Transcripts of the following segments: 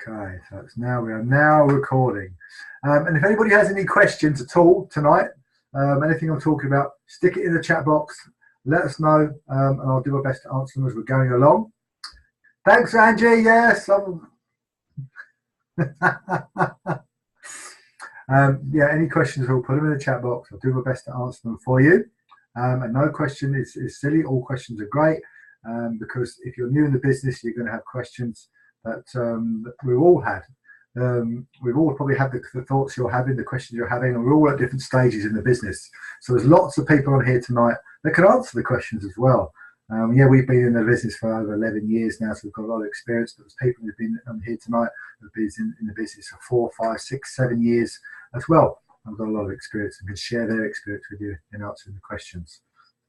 Okay, so it's now, we are now recording. And if anybody has any questions at all tonight, anything I'm talking about, stick it in the chat box, let us know, and I'll do my best to answer them as we're going along. Thanks, Angie. Yes. Yeah, any questions, we'll put them in the chat box. I'll do my best to answer them for you. And no question is silly. All questions are great, because if you're new in the business, you're going to have questions that we've all had. We've all probably had the thoughts you're having, the questions you're having, and we're all at different stages in the business. So there's lots of people on here tonight that can answer the questions as well. Yeah, we've been in the business for over 11 years now, so we've got a lot of experience. But there's people who've been on here tonight who've been in the business for 4, 5, 6, 7 years as well. I've got a lot of experience and can share their experience with you in answering the questions.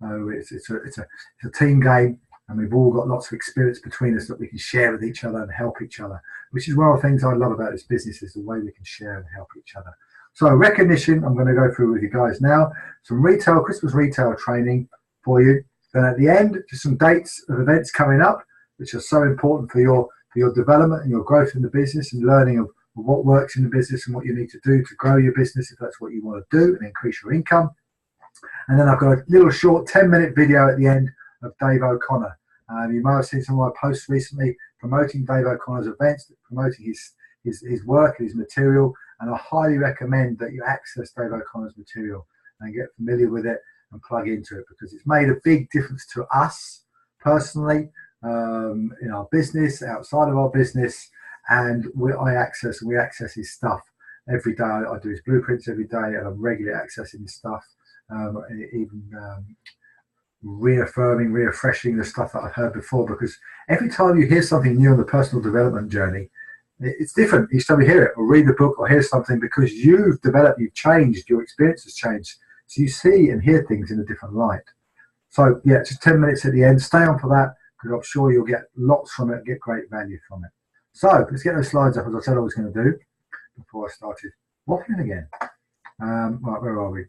So it's a team game, and we've all got lots of experience between us that we can share with each other and help each other, which is one of the things I love about this business, is the way we can share and help each other. So recognition, I'm going to go through with you guys now. Some Christmas retail training for you. Then at the end, just some dates of events coming up, which are so important for your development and your growth in the business, and learning of what works in the business and what you need to do to grow your business if that's what you want to do and increase your income. And then I've got a little short 10-minute video at the end of Dave O'Connor. You might have seen some of my posts recently promoting Dave O'Connor's events, promoting his work and his material, and I highly recommend that you access Dave O'Connor's material and get familiar with it and plug into it, because it's made a big difference to us personally, in our business, outside of our business, and we access his stuff every day. I do his blueprints every day, and I'm regularly accessing his stuff, even refreshing the stuff that I've heard before, because every time you hear something new on the personal development journey, it's different each time you hear it, or read the book, or hear something, because you've developed, you've changed, your experience has changed, so you see and hear things in a different light. So yeah, just 10 minutes at the end. Stay on for that, because I'm sure you'll get lots from it, get great value from it. So let's get those slides up, as I said I was going to do before I started waffling again. Right, where are we?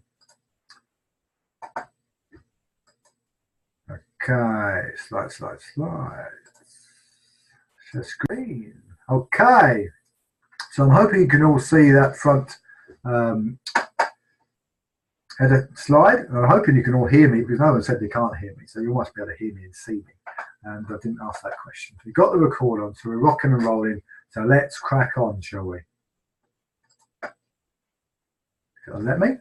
Okay, slides. Share screen. Okay, so I'm hoping you can all see that front header slide, and I'm hoping you can all hear me, because no one said they can't hear me, so you must be able to hear me and see me. And I didn't ask that question. We've got the record on, so we're rocking and rolling. So let's crack on, shall we? Let me.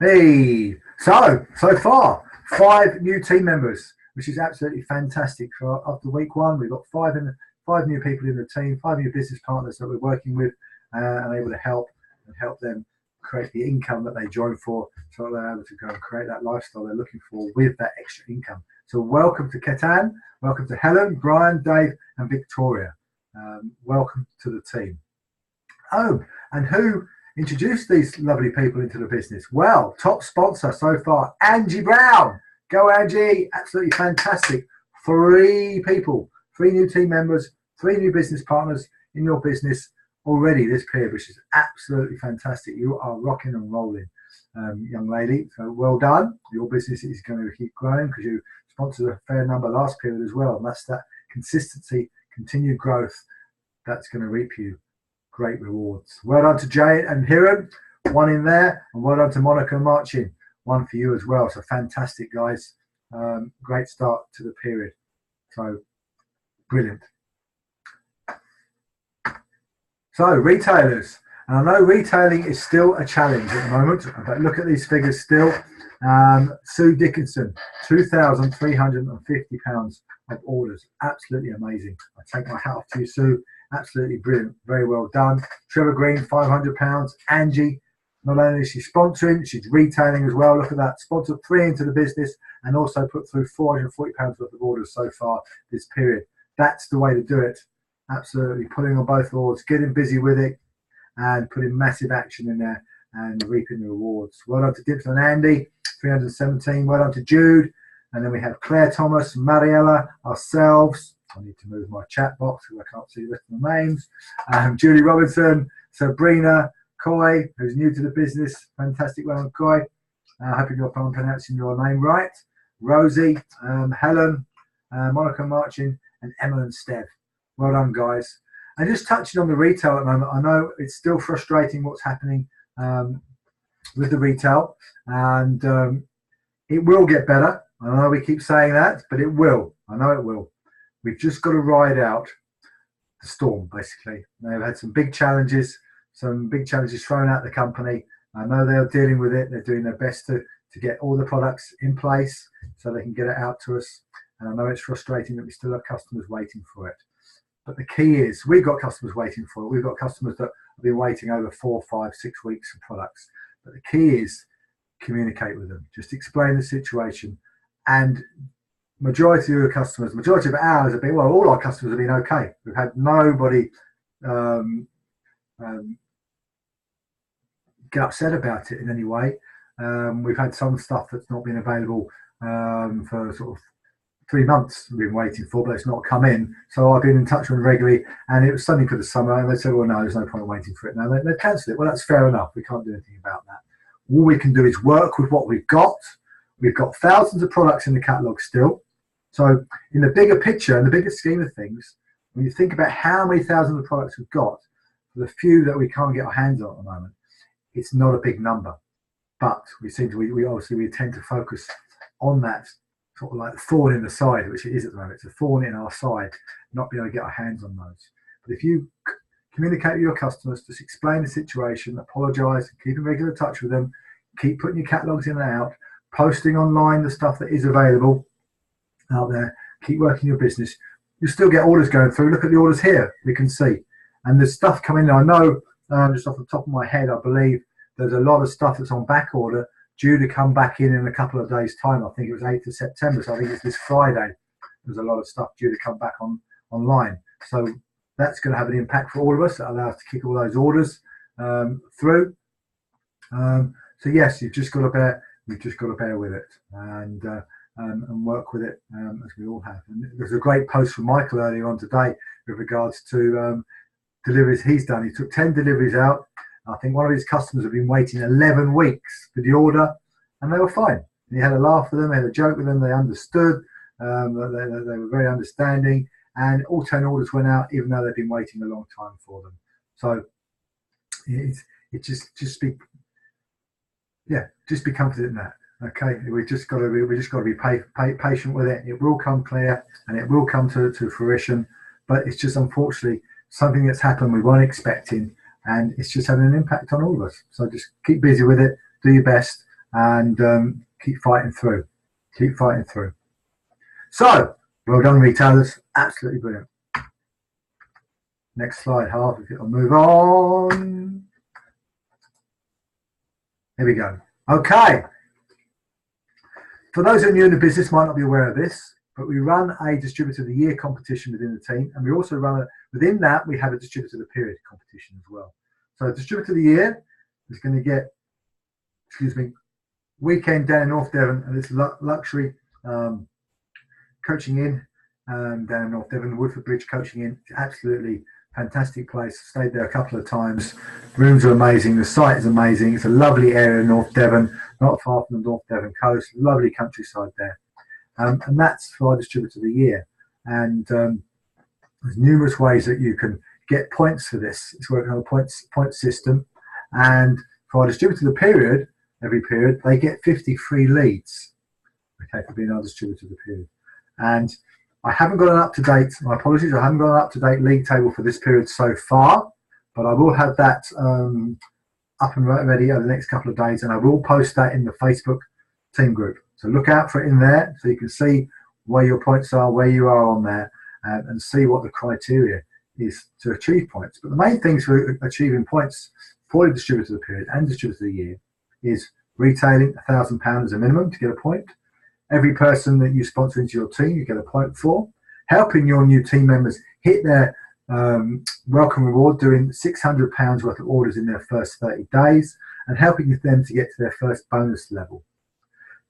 Hey, so far 5 new team members, which is absolutely fantastic. For after week 1, we've got 5 new people in the team, 5 new business partners that we're working with, and able to help them create the income that they join for, so they're able to go and create that lifestyle they're looking for with that extra income. So welcome to Ketan, welcome to Helen, Brian, Dave, and Victoria. Welcome to the team. Oh, and who introduced these lovely people into the business? Well, top sponsor so far, Angie Brown. Go Angie, absolutely fantastic. 3 people, 3 new team members, 3 new business partners in your business already this period, which is absolutely fantastic. You are rocking and rolling, young lady. So well done. Your business is going to keep growing, because you sponsored a fair number last period as well. And that's that consistency, continued growth, that's going to reap you great rewards. Well done to Jay and Hiram, 1 in there, and well done to Monica and Marcin, 1 for you as well. So fantastic, guys. Great start to the period. So brilliant. So retailers, and I know retailing is still a challenge at the moment, but look at these figures still. Sue Dickinson, £2,350 of orders. Absolutely amazing. I take my hat off to you, Sue. Absolutely brilliant. Very well done. Trevor Green, £500. Angie, not only is she sponsoring, she's retailing as well. Look at that. Sponsored 3 into the business, and also put through £440 worth of orders so far this period. That's the way to do it. Absolutely. Pulling on both boards, getting busy with it, and putting massive action in there and reaping the rewards. Well done to Dibson and Andy, 317. Well done to Jude. And then we have Claire Thomas, Mariella, ourselves. I need to move my chat box because I can't see the rest of the names. Julie Robinson, Sabrina, Coy, who's new to the business. Fantastic. Well done, Coy. I hope you're pronouncing your name right. Rosie, Helen, Monica Marchin, and Emma and Steph. Well done, guys. And just touching on the retail at the moment, I know it's still frustrating what's happening with the retail, and it will get better. I know we keep saying that, but it will. I know it will. We've just got to ride out the storm, basically. They've had some big challenges thrown at the company. I know they're dealing with it. They're doing their best to get all the products in place so they can get it out to us. And I know it's frustrating that we still have customers waiting for it. But the key is we've got customers waiting for it. We've got customers that have been waiting over 4, 5, 6 weeks for products. But the key is communicate with them. Just explain the situation. And majority of ours have been, well, all our customers have been okay. We've had nobody get upset about it in any way. We've had some stuff that's not been available for sort of 3 months we've been waiting for, but it's not come in. So I've been in touch with them regularly, and it was something for the summer, and they said, well, no, there's no point waiting for it now. They cancelled it. Well, that's fair enough. We can't do anything about that. All we can do is work with what we've got. We've got thousands of products in the catalogue still. So in the bigger picture, in the bigger scheme of things, when you think about how many thousands of products we've got, for the few that we can't get our hands on at the moment, it's not a big number. But we tend to focus on that sort of like thorn in the side, which it is at the moment. It's a thorn in our side, not being able to get our hands on those. But if you communicate with your customers, just explain the situation, apologise, keep in regular touch with them, keep putting your catalogues in and out, posting online the stuff that is available out there, keep working your business, you still get orders going through. Look at the orders here, we can see. And there's stuff coming in. I know, just off the top of my head, I believe there's a lot of stuff that's on back order due to come back in a couple of days' time. I think it was 8th of September, so I think it's this Friday. There's a lot of stuff due to come back online. So that's going to have an impact for all of us. That allows us to kick all those orders through. So yes, you've just got to bear with it and work with it as we all have. And there's a great post from Michael earlier on today with regards to deliveries he's done. He took 10 deliveries out. I think one of his customers have been waiting 11 weeks for the order, and they were fine. And he had a laugh with them, he had a joke with them, they understood, they were very understanding, and all 10 orders went out even though they've been waiting a long time for them. So just be confident in that. Okay, we just got to be patient with it. It will come clear and it will come to fruition, but it's just unfortunately something that's happened we weren't expecting, and it's just having an impact on all of us. So just keep busy with it, do your best, and keep fighting through. Keep fighting through. So, well done, retailers. Absolutely brilliant. Next slide, Harvey, if it'll move on. Here we go. Okay. For those who are new in the business, might not be aware of this, but we run a Distributor of the Year competition within the team, and we also run within that we have a Distributor of the Period competition as well. So Distributor of the Year is going to get, weekend down in North Devon, and it's luxury coaching in down in North Devon, Woodford Bridge coaching in. It's absolutely fantastic place. Stayed there a couple of times. Rooms are amazing. The site is amazing. It's a lovely area in North Devon, not far from the North Devon coast. Lovely countryside there. And that's for our Distributor of the Year. And there's numerous ways that you can get points for this. It's working on a point system. And for our Distributor of the Period, every period, they get 50 free leads, okay, for being our Distributor of the Period. And I haven't got an up-to-date, my apologies, I haven't got an up-to-date league table for this period so far, but I will have that up and ready over the next couple of days, and I will post that in the Facebook team group. So look out for it in there so you can see where your points are, where you are on there, and see what the criteria is to achieve points. But the main things for achieving points for the Distributor of the Period and Distributor of the Year is retailing £1,000 as a minimum to get a point. Every person that you sponsor into your team, you get a point for. Helping your new team members hit their welcome reward, doing £600 worth of orders in their first 30 days, and helping them to get to their first bonus level.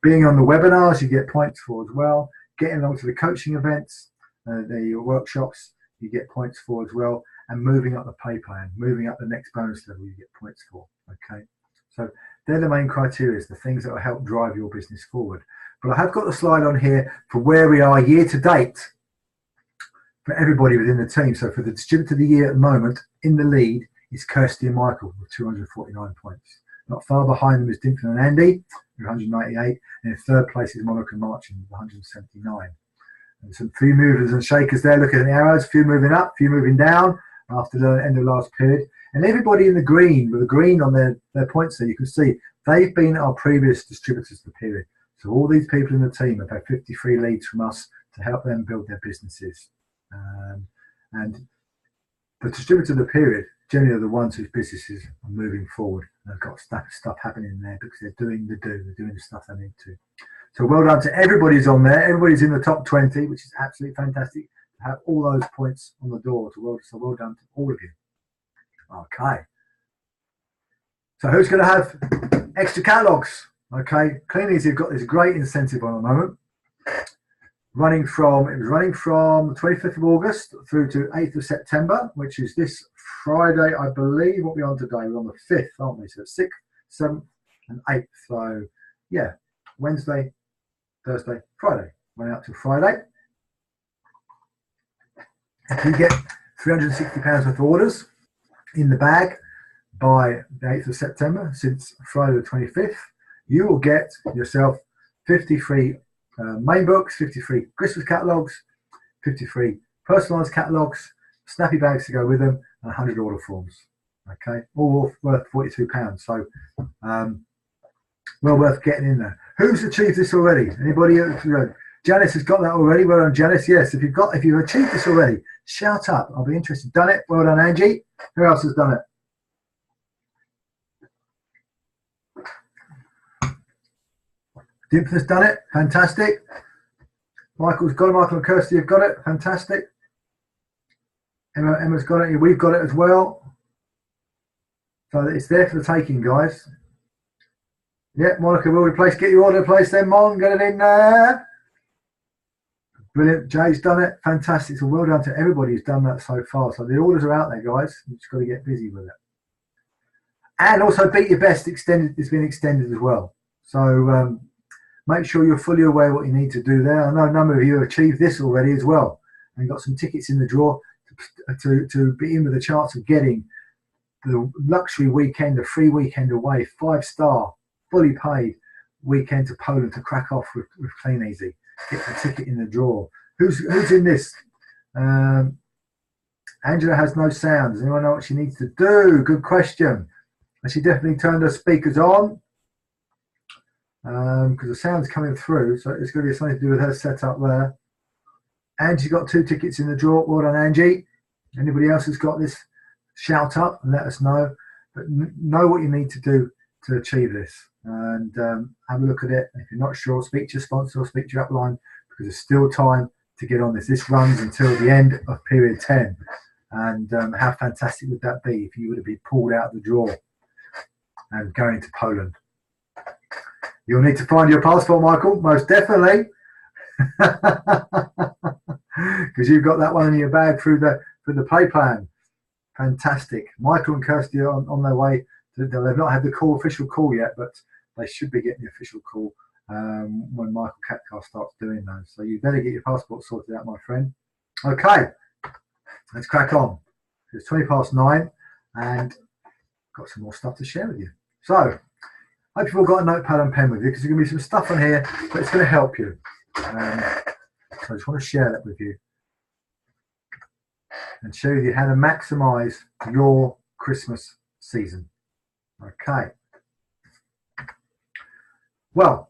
Being on the webinars, you get points for as well. Getting along to the coaching events, the workshops, you get points for as well. And moving up the pay plan, moving up the next bonus level, you get points for. Okay, so they're the main criteria, the things that will help drive your business forward. But I have got the slide on here for where we are year to date for everybody within the team. So for the distributor of the year at the moment, in the lead is Kirsty and Michael with 249 points. Not far behind them is Dinton and Andy with 198, and in third place is Monica and Martin with 179. And some few movers and shakers there. Look at the arrows, few moving up, few moving down after the end of last period. And everybody in the green, with the green on their points there, you can see they've been our previous distributors of the period. So all these people in the team have had 53 leads from us to help them build their businesses. And the distributor of the period generally are the ones whose businesses are moving forward and have got stuff happening there because they're doing they're doing the stuff they need to. So well done to everybody who's on there. Everybody's in the top 20, which is absolutely fantastic to have all those points on the door. So well done to all of you. Okay. So who's going to have extra catalogues? Okay, Clean Easy have got this great incentive on at the moment. It was running from the 25th of August through to 8th of September, which is this Friday, I believe. What we're on today? We're on the 5th, aren't we? So 6th, 7th, and 8th. So yeah, Wednesday, Thursday, Friday. Went out till Friday. If you get £360 worth of orders in the bag by the 8th of September, since Friday the 25th, you will get yourself 53 main books, 53 Christmas catalogues, 53 personalised catalogues, snappy bags to go with them, and 100 order forms. Okay, all worth £42. So well worth getting in there. Who's achieved this already? Anybody? Janice has got that already. Well done, Janice. Yes, if you've achieved this already, shout up. I'll be interested. Done it. Well done, Angie. Who else has done it? Dimp has done it. Fantastic. Michael's got it. Michael and Kirsty have got it. Fantastic. Emma's got it. We've got it as well. So it's there for the taking, guys. Yeah, Monica will replace. Get your order placed then, Mon. Get it in there. Brilliant. Jay's done it. Fantastic. So well done to everybody who's done that so far. So the orders are out there, guys. You've just got to get busy with it. And also Beat Your Best extended. It's been extended as well. So make sure you're fully aware what you need to do there. I know a number of you have achieved this already as well and got some tickets in the draw to be in with a chance of getting the luxury weekend, a free weekend away, 5-star, fully paid weekend to Poland to crack off with Clean Easy. Get the ticket in the draw. Who's in this? Angela has no sound. Does anyone know what she needs to do? Good question. And she definitely turned her speakers on. Because the sound's coming through, so it's going to be something to do with her setup there. Angie's got 2 tickets in the draw. Well done, Angie. Anybody else who's got this, shout up and let us know. But know what you need to do to achieve this, and have a look at it. And if you're not sure, speak to your sponsor or speak to your upline, because there's still time to get on this. This runs until the end of period 10. And how fantastic would that be if you would have been pulled out of the draw and going to Poland? You'll need to find your passport, Michael, most definitely. Because you've got that one in your bag through the pay plan. Fantastic. Michael and Kirsty are on their way. They've not had the official call yet, but they should be getting the official call when Michael Catcar starts doing those. So you better get your passport sorted out, my friend. Okay, let's crack on. It's 9:20 and got some more stuff to share with you. So, I hope you've all got a notepad and pen with you, because there's going to be some stuff on here that's going to help you. So I just want to share that with you and show you how to maximize your Christmas season. Okay. Well,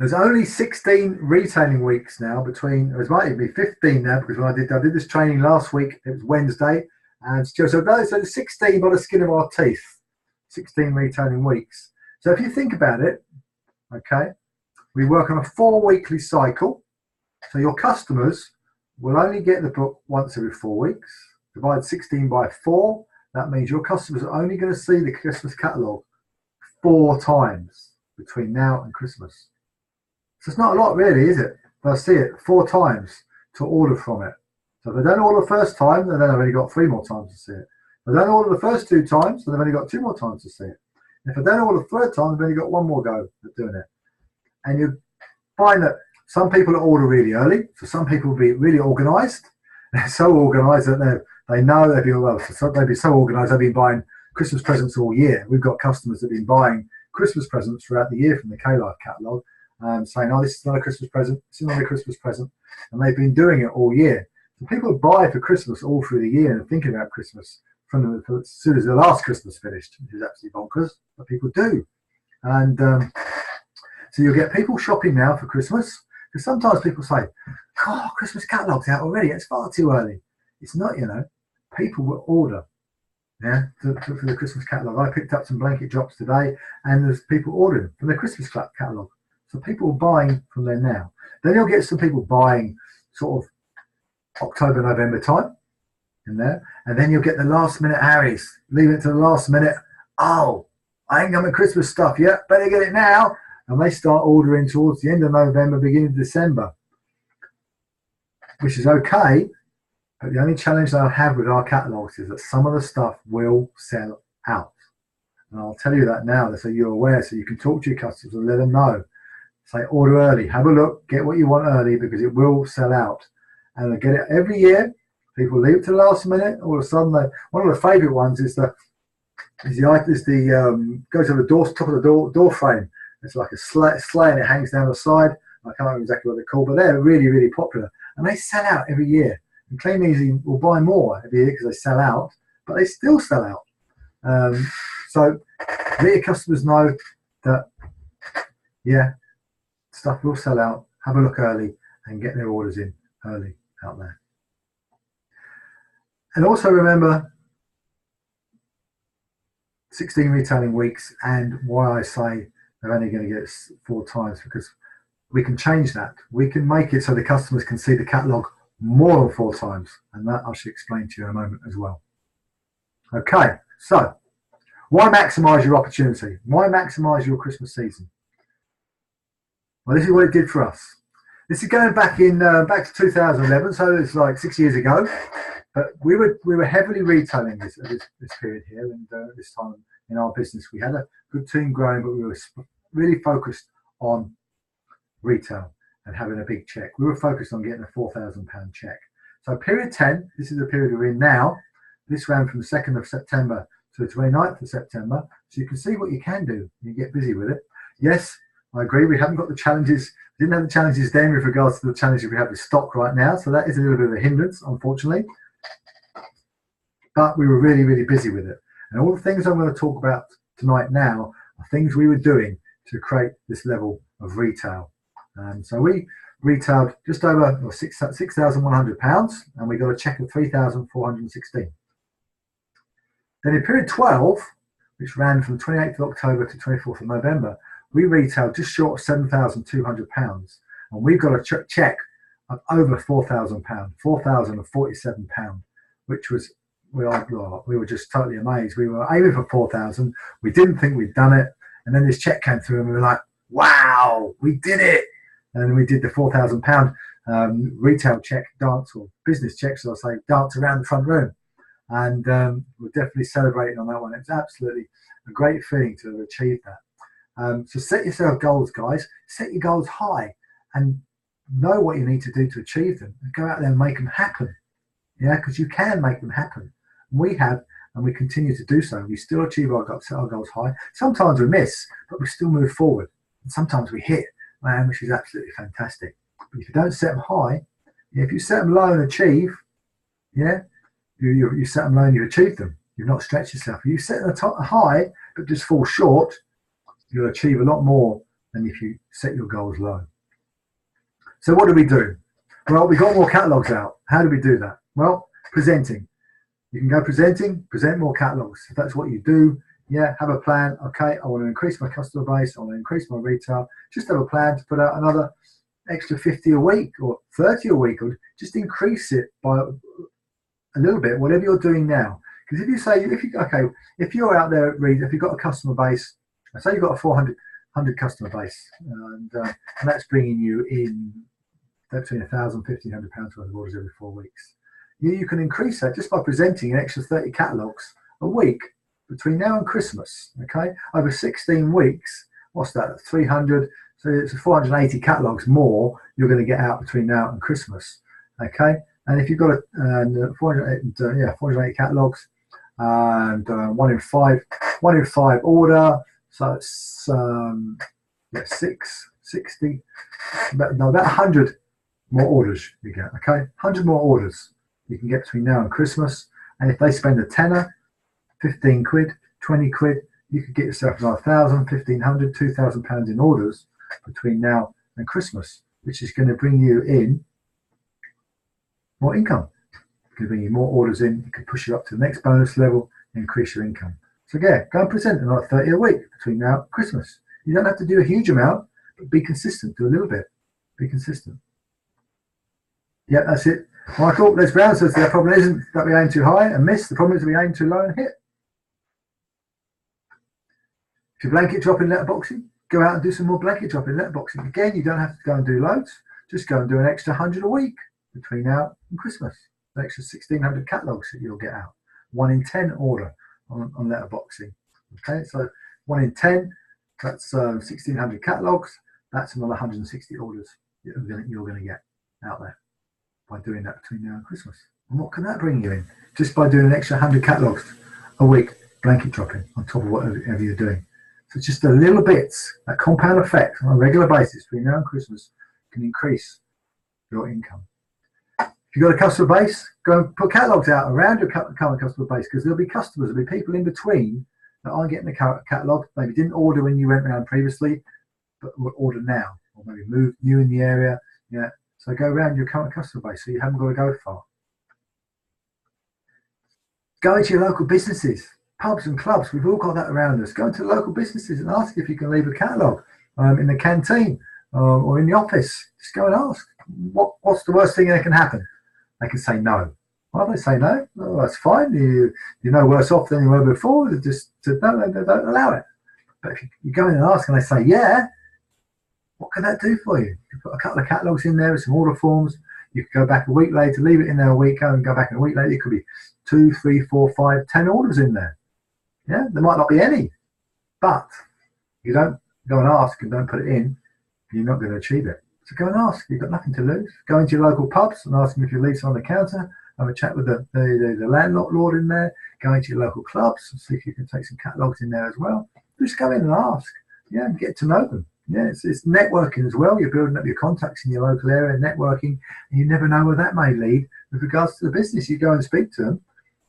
there's only 16 retailing weeks now between, or it might even be 15 now, because when I did this training last week, it was Wednesday, and so there's 16 by the skin of our teeth, 16 retailing weeks. So if you think about it, okay, we work on a 4-weekly cycle. So your customers will only get the book once every 4 weeks. Divide 16 by 4. That means your customers are only going to see the Christmas catalogue 4 times between now and Christmas. So it's not a lot really, is it? They'll see it 4 times to order from it. So if they don't order the first time, then they've only got 3 more times to see it. If they don't order the first 2 times, then they've only got 2 more times to see it. If I don't order the 3rd time, I've only got 1 more go at doing it. And you find that some people order really early, so some people will be really organised, they're so organised that they know they've been, well, they've been so organised they've been buying Christmas presents all year. We've got customers that have been buying Christmas presents throughout the year from the K-Life catalogue, saying, oh, this is not a Christmas present, this is not a Christmas present, and they've been doing it all year. So people buy for Christmas all through the year and thinking about Christmas from as soon as the last Christmas finished, which is absolutely bonkers, but people do. And so you'll get people shopping now for Christmas, because sometimes people say, oh, Christmas catalogue's out already, it's far too early. It's not, you know. People will order, yeah, for the Christmas catalogue. I picked up some blanket drops today, and there's people ordering from the Christmas catalogue. So people are buying from there now. Then you'll get some people buying sort of October, November time in there, and then you'll get the last minute Harrys. Leave it to the last minute. Oh, I ain't got my Christmas stuff yet, better get it now. And they start ordering towards the end of November, beginning of December, which is okay. But the only challenge that I have with our catalogues is that some of the stuff will sell out. And I'll tell you that now, so you're aware, so you can talk to your customers and let them know. Say, order early, have a look, get what you want early, because it will sell out. And I get it every year. People leave it to the last minute. All of a sudden, one of the favourite ones is the goes to the door, top of the door frame. It's like a sleigh and it hangs down the side. I can't remember exactly what they're called, but they're really, really popular. And they sell out every year. And Clean Easy will buy more every year because they sell out, but they still sell out. So let your customers know that, yeah, stuff will sell out. Have a look early and get their orders in early out there. And also remember 16 retailing weeks, and why I say they're only going to get it 4 times, because we can change that. We can make it so the customers can see the catalogue more than 4 times, and that I should explain to you in a moment as well. Okay, so why maximise your opportunity? Why maximise your Christmas season? Well, this is what it did for us. This is going back to 2011, so it's like 6 years ago. But we were heavily retailing this period here, and this time in our business we had a good team growing, but we were really focused on retail and having a big check. We were focused on getting a £4,000 check. So period 10, this is the period we're in now. This ran from the 2nd of September to the 29th of September. So you can see what you can do. You get busy with it. Yes, I agree. We haven't got the challenges. We didn't have the challenges then with regards to the challenges we have with stock right now. So that is a little bit of a hindrance, unfortunately. But we were really, really busy with it. And all the things I'm going to talk about tonight now are things we were doing to create this level of retail. So we retailed just over £6,100, and we got a check of $3,416. Then in period 12, which ran from the 28th of October to 24th of November, we retailed just short of £7,200, and we've got a check of over £4,000, £4,047, which was, we were just totally amazed. We were aiming for 4,000. We didn't think we'd done it, and then this check came through, and we were like, "Wow, we did it!" And we did the £4,000 retail check dance, or business check, so I'll say, dance around the front room, and we're definitely celebrating on that one. It's absolutely a great feeling to have achieved that. So set yourself goals, guys. Set your goals high, and know what you need to do to achieve them, and go out there and make them happen. Yeah, because you can make them happen. We have, and we continue to do so. We still achieve our goals, set our goals high. Sometimes we miss, but we still move forward. And sometimes we hit, man, which is absolutely fantastic. But if you don't set them high, yeah, if you set them low and achieve, yeah, you set them low and you achieve them. You've not stretched yourself. If you set them high but just fall short, you'll achieve a lot more than if you set your goals low. So what do we do? Well, we got more catalogues out. How do we do that? Well, presenting. You can go presenting, present more catalogues. If that's what you do, yeah, have a plan. Okay, I want to increase my customer base. I want to increase my retail. Just have a plan to put out another extra 50 a week or 30 a week, or just increase it by a little bit, whatever you're doing now. Because if you say, if you're out there, if you've got a customer base, say you've got a 400 customer base, and that's bringing you in between £1,000 and £1,500 worth of orders every 4 weeks. You can increase that just by presenting an extra 30 catalogues a week between now and Christmas. Okay, over 16 weeks, what's that? 300. So it's 480 catalogues more you're going to get out between now and Christmas. Okay, And if you've got 480 catalogs, and one in five order, so it's 60, about 100 more orders you get. Okay, 100 more orders you can get between now and Christmas. And if they spend a tenner, 15 quid, 20 quid, you could get yourself another 1,000, 1,500, 2,000 pounds in orders between now and Christmas, which is going to bring you in more income. It can bring you more orders in. It can push you up to the next bonus level and increase your income. So yeah, go and present another 30 a week between now and Christmas. You don't have to do a huge amount, but be consistent. Do a little bit. Be consistent. Yeah, that's it. Michael, Les Brown says the problem isn't that we aim too high and miss. The problem is that we aim too low and hit. If you're blanket dropping letterboxing, go out and do some more blanket dropping letterboxing. Again, you don't have to go and do loads. Just go and do an extra 100 a week between now and Christmas. An extra 1,600 catalogs that you'll get out. 1 in 10 order on letterboxing. Okay, so 1 in 10, that's 1,600 catalogs. That's another 160 orders you're going to get out there by doing that between now and Christmas. And what can that bring you in? Just by doing an extra 100 catalogs a week, blanket dropping on top of whatever you're doing. So just a little bits, that compound effect on a regular basis between now and Christmas can increase your income. If you've got a customer base, go and put catalogs out around your current customer base, because there'll be customers, there'll be people in between that aren't getting the catalog, maybe didn't order when you went around previously, but will order now, or maybe move new in the area. Yeah. So go around your current customer base so you haven't got to go far. Go into your local businesses, pubs and clubs. We've all got that around us. Go into local businesses and ask if you can leave a catalogue in the canteen or in the office. Just go and ask. What's the worst thing that can happen? They can say no. Well, they say no. Oh, that's fine. You're no worse off than you were before. They just don't allow it. But if you go in and ask and they say yeah, what can that do for you? You put a couple of catalogues in there with some order forms. You could go back a week later, leave it in there a week, and go back in a week later. It could be 2, 3, 4, 5, 10 orders in there. Yeah, there might not be any, but you don't go and ask and don't put it in, you're not going to achieve it. So go and ask. You've got nothing to lose. Go into your local pubs and ask them if you leave some on the counter. Have a chat with the landlord in there. Go into your local clubs and see if you can take some catalogues in there as well. Just go in and ask. Yeah, and get to know them. Yeah, it's networking as well. You're building up your contacts in your local area, networking, and you never know where that may lead with regards to the business. You go and speak to them,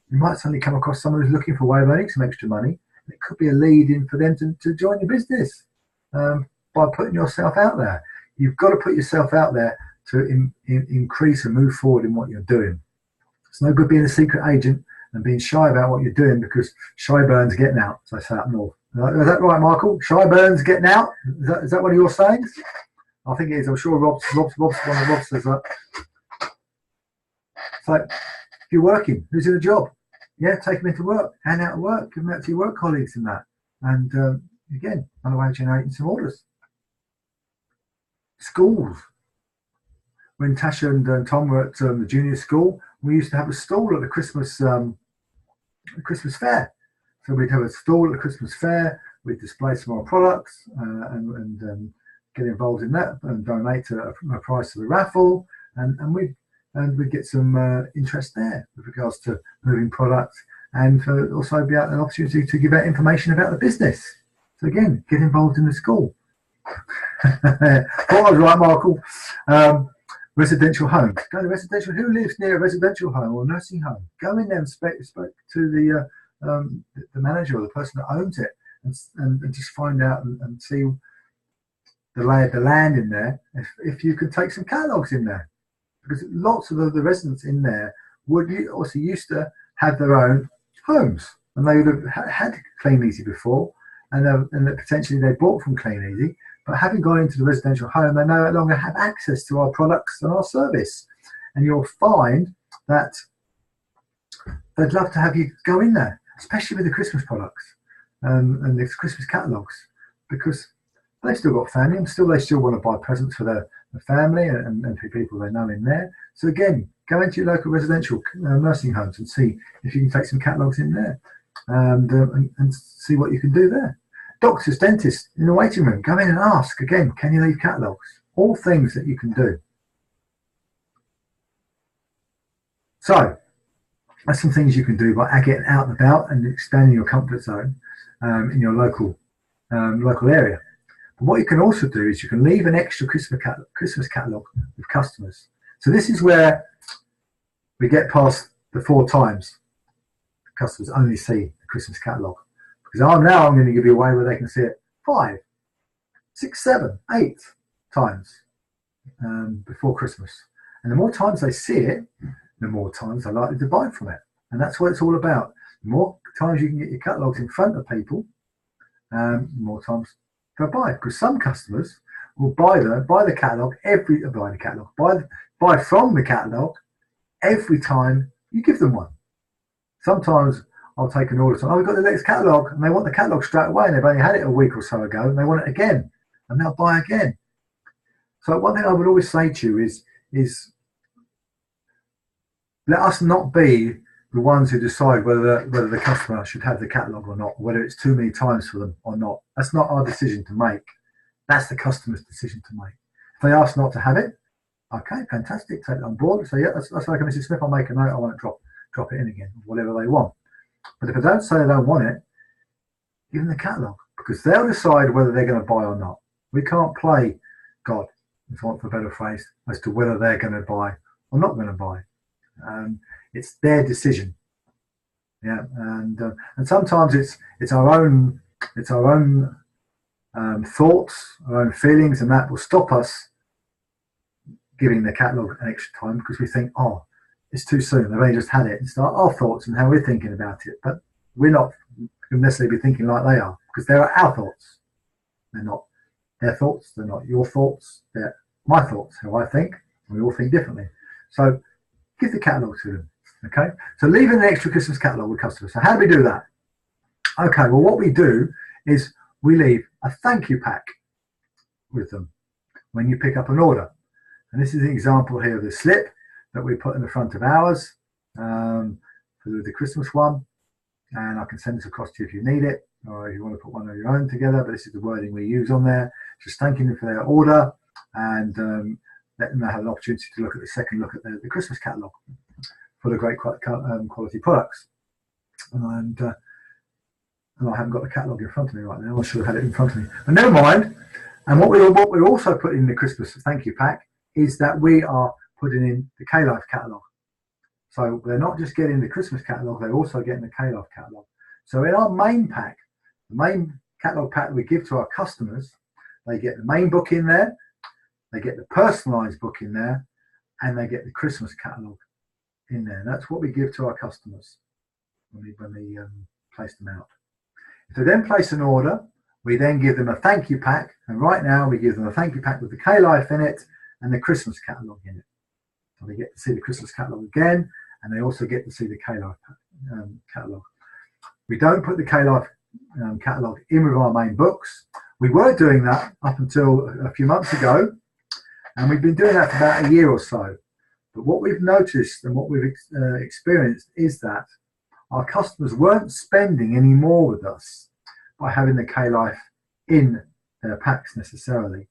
you might suddenly come across someone who's looking for a way of earning some extra money. It could be a lead in for them to join your business by putting yourself out there. You've got to put yourself out there to increase and move forward in what you're doing. It's no good being a secret agent and being shy about what you're doing, because shy burns getting out, as I say up north. Is that right, Michael? Shy burns getting out? Is that one of your sayings? I think it is. I'm sure Rob's one of Rob says that. So if you're working, who's in a job? Yeah, take them into work, hand out work, give them out to your work colleagues and that. And again, another way of generating some orders. Schools. When Tasha and Tom were at the junior school, we used to have a stall at the Christmas fair. So we'd have a stall at the Christmas fair. We'd display some of our products and get involved in that and donate a prize to the raffle. And we'd get some interest there with regards to moving products, and also be an opportunity to give out information about the business. So again, get involved in the school. Thought I was right, Michael. Residential homes. Go to residential. Who lives near a residential home or nursing home? Go in there and speak to the manager or the person that owns it, and just find out and see the lay of the land in there. If you could take some catalogues in there, because lots of the residents in there would also used to have their own homes, and they would have had Clean Easy before, and that potentially they bought from Clean Easy. But having gone into the residential home, they no longer have access to our products and our service. And you'll find that they'd love to have you go in there, especially with the Christmas products and the Christmas catalogues, because they've still got family, and they still want to buy presents for their family and for people they know in there. So again, go into your local residential nursing homes and see if you can take some catalogues in there, and see what you can do there. Doctors, dentists in the waiting room, go in and ask again, can you leave catalogues? All things that you can do. So that's some things you can do by getting out and about and expanding your comfort zone in your local area. But what you can also do is you can leave an extra Christmas catalogue with customers. So this is where we get past the 4 times customers only see the Christmas catalogue. Because I'm going to give you a way where they can see it 5, 6, 7, 8 times before Christmas. And the more times they see it, the more times they're likely to buy from it. And that's what it's all about. The more times you can get your catalogues in front of people, the more times they'll buy. Because some customers will buy the catalogue buy from the catalogue every time you give them one. Sometimes I'll take an order, we've got the next catalogue, and they want the catalogue straight away, and they've only had it a week or so ago, and they want it again, and they'll buy again. So one thing I would always say to you is let us not be the ones who decide whether the customer should have the catalogue or not, whether it's too many times for them or not. That's not our decision to make. That's the customer's decision to make. If they ask not to have it, okay, fantastic, take it on board. So yeah, that's like Mrs. Smith, I'll make a note, I won't drop it in again, whatever they want. But if they don't say they don't want it, give them the catalogue, because they'll decide whether they're going to buy or not. We can't play God, if I want for a better phrase, as to whether they're going to buy or not going to buy. It's their decision. Yeah, and sometimes it's our own thoughts, our own feelings, and that will stop us giving the catalogue an extra time, because we think, oh, it's too soon, they've only just had it. It's our thoughts and how we're thinking about it, but we're not necessarily be thinking like they are, because they're our thoughts. They're not their thoughts, they're not your thoughts, they're my thoughts, how I think, and we all think differently. So give the catalogue to them, okay? So leave an extra Christmas catalogue with customers. So how do we do that? Okay, well, what we do is we leave a thank you pack with them when you pick up an order. And this is an example here of the slip that we put in the front of ours for the Christmas one. And I can send this across to you if you need it, or if you want to put one of your own together. But this is the wording we use on there, just thanking them for their order, and let them have an opportunity to look at the second look at the Christmas catalogue for the great quality products. And I haven't got the catalogue in front of me right now. I should have had it in front of me, but never mind. And what we're also putting in the Christmas thank you pack is that we are putting in the K-Life catalogue. So they're not just getting the Christmas catalogue, they're also getting the K-Life catalogue. So in our main pack, the main catalogue pack that we give to our customers, they get the main book in there, they get the personalised book in there, and they get the Christmas catalogue in there. And that's what we give to our customers when we place them out. If they then place an order, we then give them a thank you pack, and right now we give them a thank you pack with the K-Life in it and the Christmas catalogue in it. So they get to see the Christmas catalogue again, and they also get to see the K-Life catalogue. We don't put the K-Life catalogue in with our main books. We were doing that up until a few months ago, and we've been doing that for about a year or so. But what we've noticed and what we've experienced is that our customers weren't spending any more with us by having the K-Life in their packs necessarily.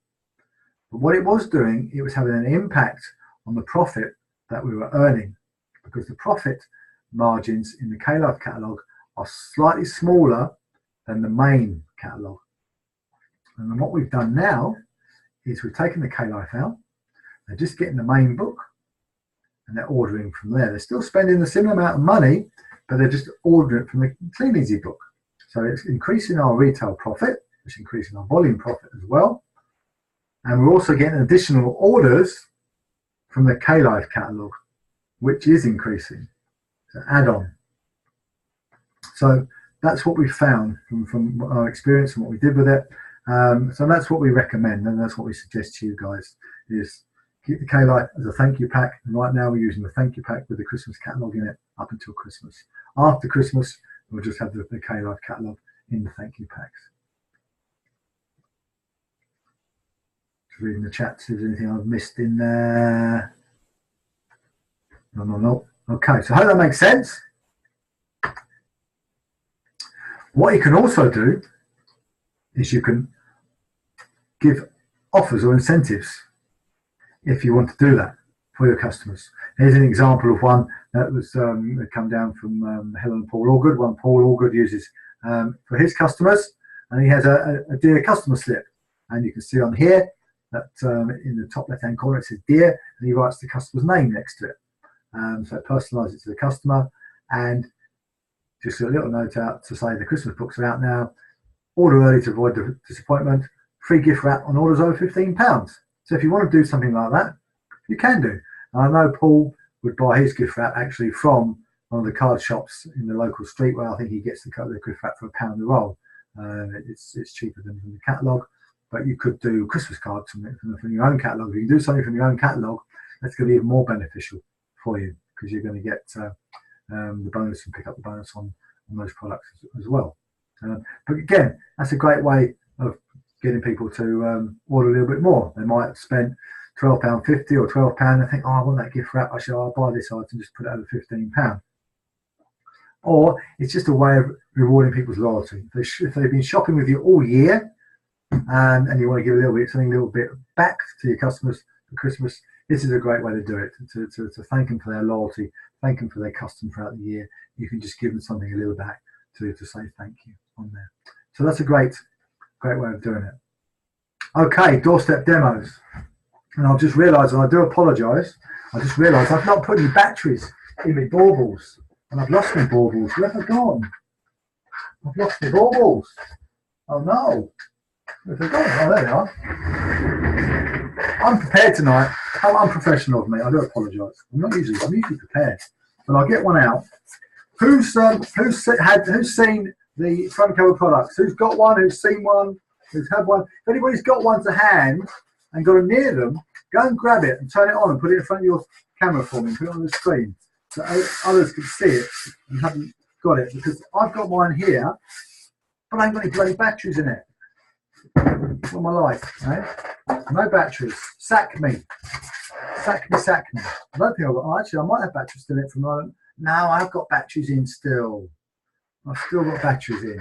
But what it was doing, it was having an impact on the profit that we were earning, because the profit margins in the K-Life catalogue are slightly smaller than the main catalogue. And then what we've done now is we've taken the K-Life out, they're just getting the main book, and they're ordering from there. They're still spending the similar amount of money, but they're just ordering it from the Clean Easy book. So it's increasing our retail profit, it's increasing our volume profit as well. And we're also getting additional orders from the K-Life catalogue, which is increasing. So add on. So that's what we found from our experience and what we did with it. So that's what we recommend, and that's what we suggest to you guys, is keep the K-Life as a thank you pack. And right now we're using the thank you pack with the Christmas catalogue in it up until Christmas. After Christmas, we'll just have the K-Life catalogue in the thank you packs. Just reading the chat, see if there's anything I've missed in there. No. Okay, so I hope that makes sense. What you can also do is you can give offers or incentives if you want to do that for your customers. Here's an example of one that was come down from Helen and Paul Allgood. One Paul Allgood uses for his customers, and he has a dear customer slip, and you can see on here that in the top left-hand corner it says dear, and he writes the customer's name next to it. So it personalises it to the customer, and just a little note out to say the Christmas books are out now. Order early to avoid disappointment. Free gift wrap on orders over £15. So if you want to do something like that, you can do. And I know Paul would buy his gift wrap actually from one of the card shops in the local street, where I think he gets the gift wrap for £1 a roll. It's cheaper than from the catalogue, but you could do Christmas cards from your own catalogue. If you can do something from your own catalogue, that's going to be even more beneficial for you, because you're going to get the bonus and pick up the bonus on those products as well. But again, that's a great way of getting people to order a little bit more. They might have spent £12.50 or £12 and think, oh, I want that gift wrap, I'll buy this item, just put it over £15. Or it's just a way of rewarding people's loyalty. If they've been shopping with you all year, and you want to give something a little bit back to your customers for Christmas, this is a great way to do it, to thank them for their loyalty, thank them for their custom throughout the year. You can just give them something a little back to say thank you on there. So that's a great way of doing it. Okay, doorstep demos. And I've just realised, and I do apologise, I just realised I've not put any batteries in my baubles, and I've lost my baubles. Where have I gone? I've lost my baubles. Oh no. Where have I gone? Oh, there they are. I'm prepared tonight. How unprofessional of me. I do apologise. I'm usually prepared, but I'll get one out. Who's seen the front cover products? Who's got one? Who's seen one? Who's had one? If anybody's got one to hand and got it near them, go and grab it and turn it on and put it in front of your camera for me. Put it on the screen so others can see it and haven't got it, because I've got mine here, but I ain't got any bloody batteries in it. What am I like? Eh? No batteries. Sack me. Sack me, sack me. I don't think I've got. Actually, I might have batteries still in it from the moment. No, I've got batteries in still. I've still got batteries in.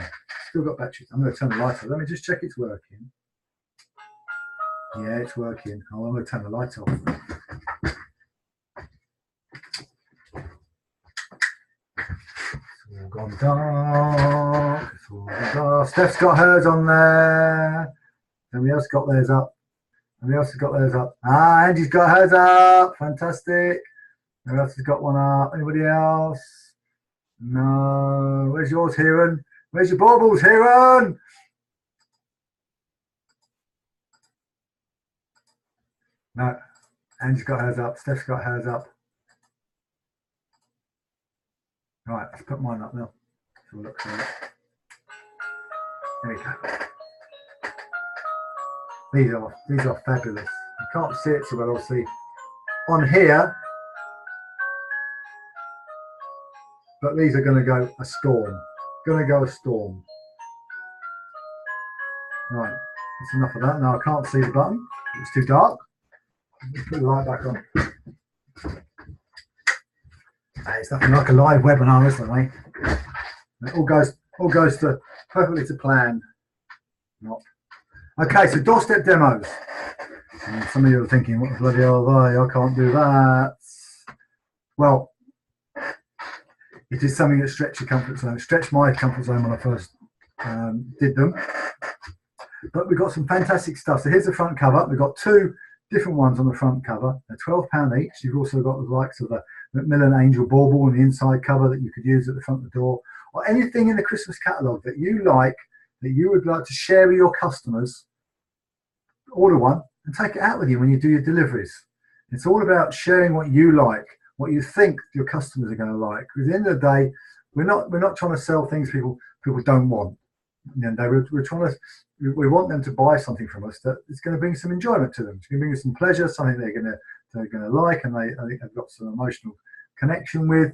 Still got batteries. I'm going to turn the light off. Let me just check it's working. Yeah, it's working. Oh, I'm going to turn the light off. It's all gone dark. It's all gone dark. Steph's got hers on there. Somebody else got theirs up. Somebody else has got theirs up. Ah, Angie's got hers up. Fantastic. Who else has got one up? Anybody else? No. Where's yours, Hiran? Where's your baubles, Hiran? No. Angie's got hers up. Steph's got hers up. Right, let's put mine up now. So we'll look through it. There we go. These are fabulous. You can't see it so well, obviously, on here. But these are going to go a storm. Right, that's enough of that. Now I can't see the button. It's too dark. Let's put the light back on. Hey, it's nothing like a live webinar, isn't it? It all goes to perfectly to plan. Not. Okay, so doorstep demos. And some of you are thinking, what the bloody hell are they? I can't do that. Well, it is something that stretched your comfort zone, stretched my comfort zone when I first did them. But we've got some fantastic stuff. So here's the front cover. We've got two different ones on the front cover. They're £12 each. You've also got the likes of the Macmillan Angel bauble on the inside cover that you could use at the front of the door, or anything in the Christmas catalogue that you like, that you would like to share with your customers. Order one and take it out with you when you do your deliveries. It's all about sharing what you like, what you think your customers are going to like. Because at the end of the day, we're not trying to sell things people don't want. We want them to buy something from us that is going to bring some enjoyment to them. It's going to bring them some pleasure, something they're going to like, and I think they've got some emotional connection with,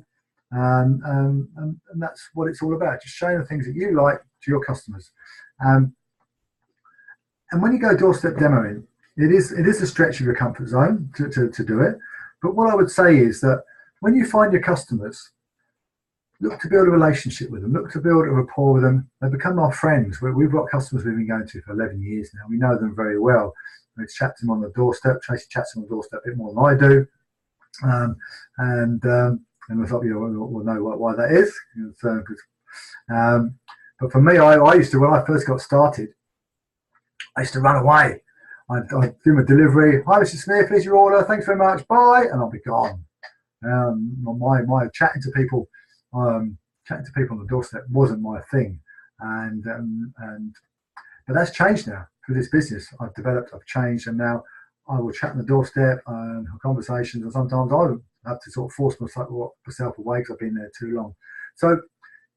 and that's what it's all about. Just showing the things that you like to your customers. And when you go doorstep demoing, it is a stretch of your comfort zone to do it. But what I would say is that when you find your customers, look to build a relationship with them, look to build a rapport with them. They become our friends. We've got customers we've been going to for 11 years now. We know them very well. We chat to them on the doorstep. Tracy chats them on the doorstep a bit more than I do. And I thought we'll know why that is. But for me, I used to, when I first got started, I used to run away. I'd do my delivery. Hi, Mr. Smith, here's your order. Thanks very much. Bye, and I'll be gone. My chatting to people on the doorstep wasn't my thing, but that's changed now for this business. I've changed, and now I will chat on the doorstep and have conversations, and sometimes I have to sort of force myself away because I've been there too long. So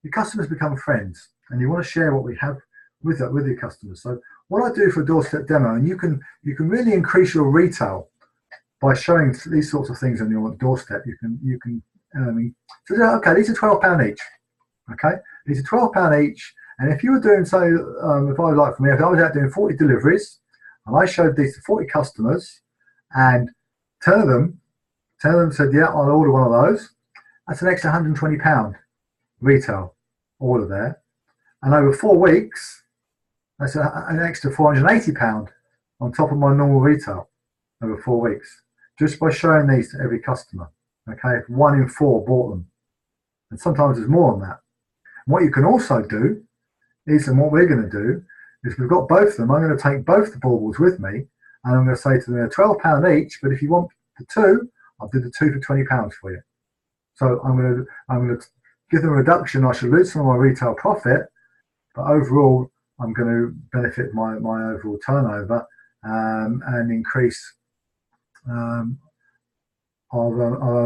your customers become friends, and you want to share what we have with your customers. So what I do for a doorstep demo, and you can really increase your retail by showing these sorts of things on your doorstep. So okay, these are £12 each. Okay, these are £12 each. And if you were doing, if I was like for me, if I was out doing 40 deliveries, and I showed these to 40 customers, and 10 of them said, yeah, I'll order one of those, that's an extra £120 retail order there. And over 4 weeks, that's an extra £480 on top of my normal retail over 4 weeks, just by showing these to every customer. Okay, if 1 in 4 bought them, and sometimes there's more than that. And what you can also do is, and what we're going to do is, we've got both of them. I'm going to take both the baubles with me, and I'm going to say to them, they're £12 each, but if you want the 2, I'll do the 2 for £20 for you. So I'm going to give them a reduction. I should lose some of my retail profit, but overall, I'm going to benefit my overall turnover and increase our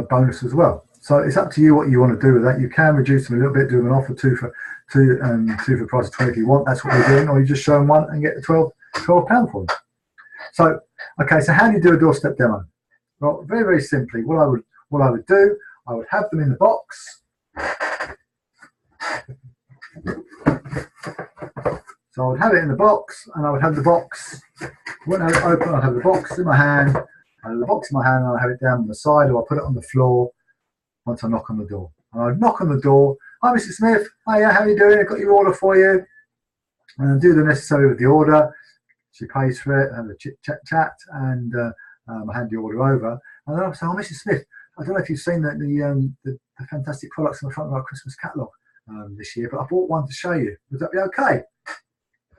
bonus as well. So it's up to you what you want to do with that. You can reduce them a little bit, do them an offer 2 for the price of 20 if you want. That's what we're doing, or you just show them one and get the £12 for them. So okay, so how do you do a doorstep demo? Well, very, very simply, what I would do, I would have them in the box. So I would have it in the box, and I would have the box, when I would open, I'd have the box in my hand, and I'd have it down on the side, or I'd put it on the floor once I knock on the door. And I'd knock on the door, hi Mr. Smith, hiya, how are you doing? I've got your order for you. And I'll do the necessary with the order. She pays for it, have a chat, and I hand the order over. And then I'll say, oh, Mr. Smith, I don't know if you've seen the fantastic products on the front of our Christmas catalogue this year, but I bought one to show you. Would that be okay?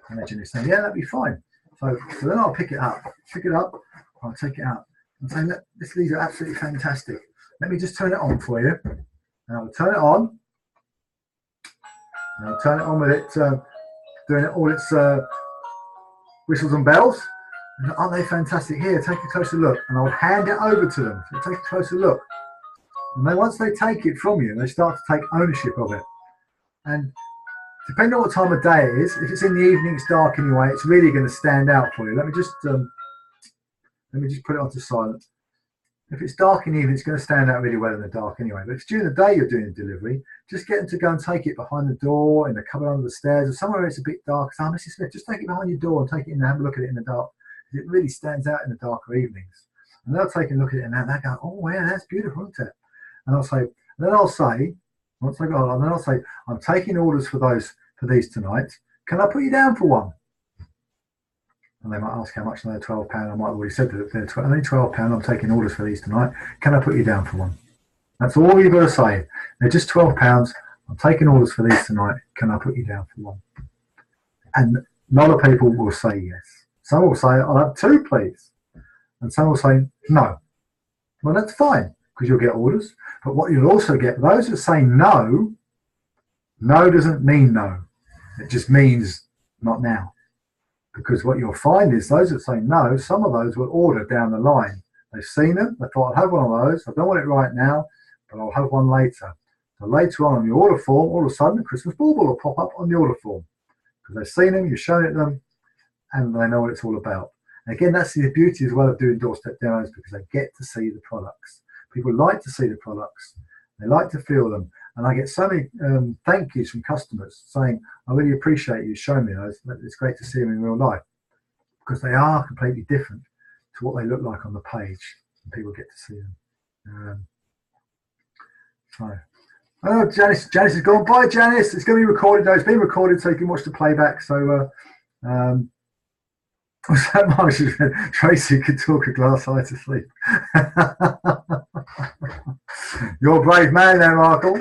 And then Jenny's saying, yeah, that'd be fine. So then I'll pick it up, I'll take it out and say, look, these are absolutely fantastic. Let me just turn it on for you. And I'll turn it on. And I'll turn it on with it, doing it all its whistles and bells. And aren't they fantastic? Here, take a closer look. And I'll hand it over to them. So take a closer look. And then once they take it from you, they start to take ownership of it. And depending on what time of day it is, if it's in the evening, it's dark anyway, it's really going to stand out for you. Let me just put it onto silent. If it's dark in the evening, it's going to stand out really well in the dark anyway. But if it's during the day you're doing a delivery, just get them to go and take it behind the door, in the cupboard under the stairs, or somewhere where it's a bit dark. So, Mrs. Smith, just take it behind your door and take it in and have a look at it in the dark. It really stands out in the darker evenings. And they'll take a look at it and they'll go, oh yeah, that's beautiful, isn't it? And I'll say, once I go on, then I'll say, I'm taking orders for these tonight. Can I put you down for one? And they might ask how much, and they're £12. I might have already said that they're only £12. I'm taking orders for these tonight. Can I put you down for one? That's all you've got to say. They're just £12. I'm taking orders for these tonight. Can I put you down for one? And a lot of people will say yes. Some will say, I'll have 2, please. And some will say, no. Well, that's fine, because you'll get orders. But what you'll also get, those that say no, no doesn't mean no. It just means not now. Because what you'll find is those that say no, some of those will order down the line. They've seen them, they thought, I'll have one of those. I don't want it right now, but I'll have one later. So later on the order form, all of a sudden, a Christmas bauble will pop up on the order form. Because they've seen them, you've shown it to them, and they know what it's all about. And again, that's the beauty as well of doing doorstep demos, because they get to see the products. People like to see the products. They like to feel them. And I get so many thank yous from customers saying, I really appreciate you showing me those. It's great to see them in real life, because they are completely different to what they look like on the page, and people get to see them. Oh, Janice has gone. Bye, Janice. It's going to be recorded, though. It's been recorded, so you can watch the playback. So What's that, Mark? She said, Tracy could talk a glass eye to sleep. You're a brave man there, Michael.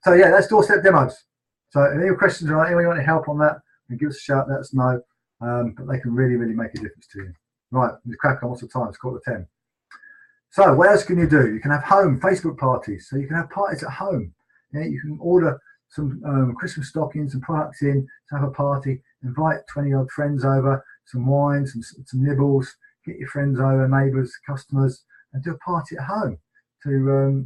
So yeah, that's doorstep demos. So if any questions or anyone want to help on that, then give us a shout, let us know. But they can really, really make a difference to you. Right, let's crack on. What's the time? It's 9:45. So what else can you do? You can have home Facebook parties. So you can have parties at home. Yeah, you can order some Christmas stockings and products in to have a party. Invite 20 odd friends over, some wine, some nibbles. Get your friends over, neighbours, customers, and do a party at home to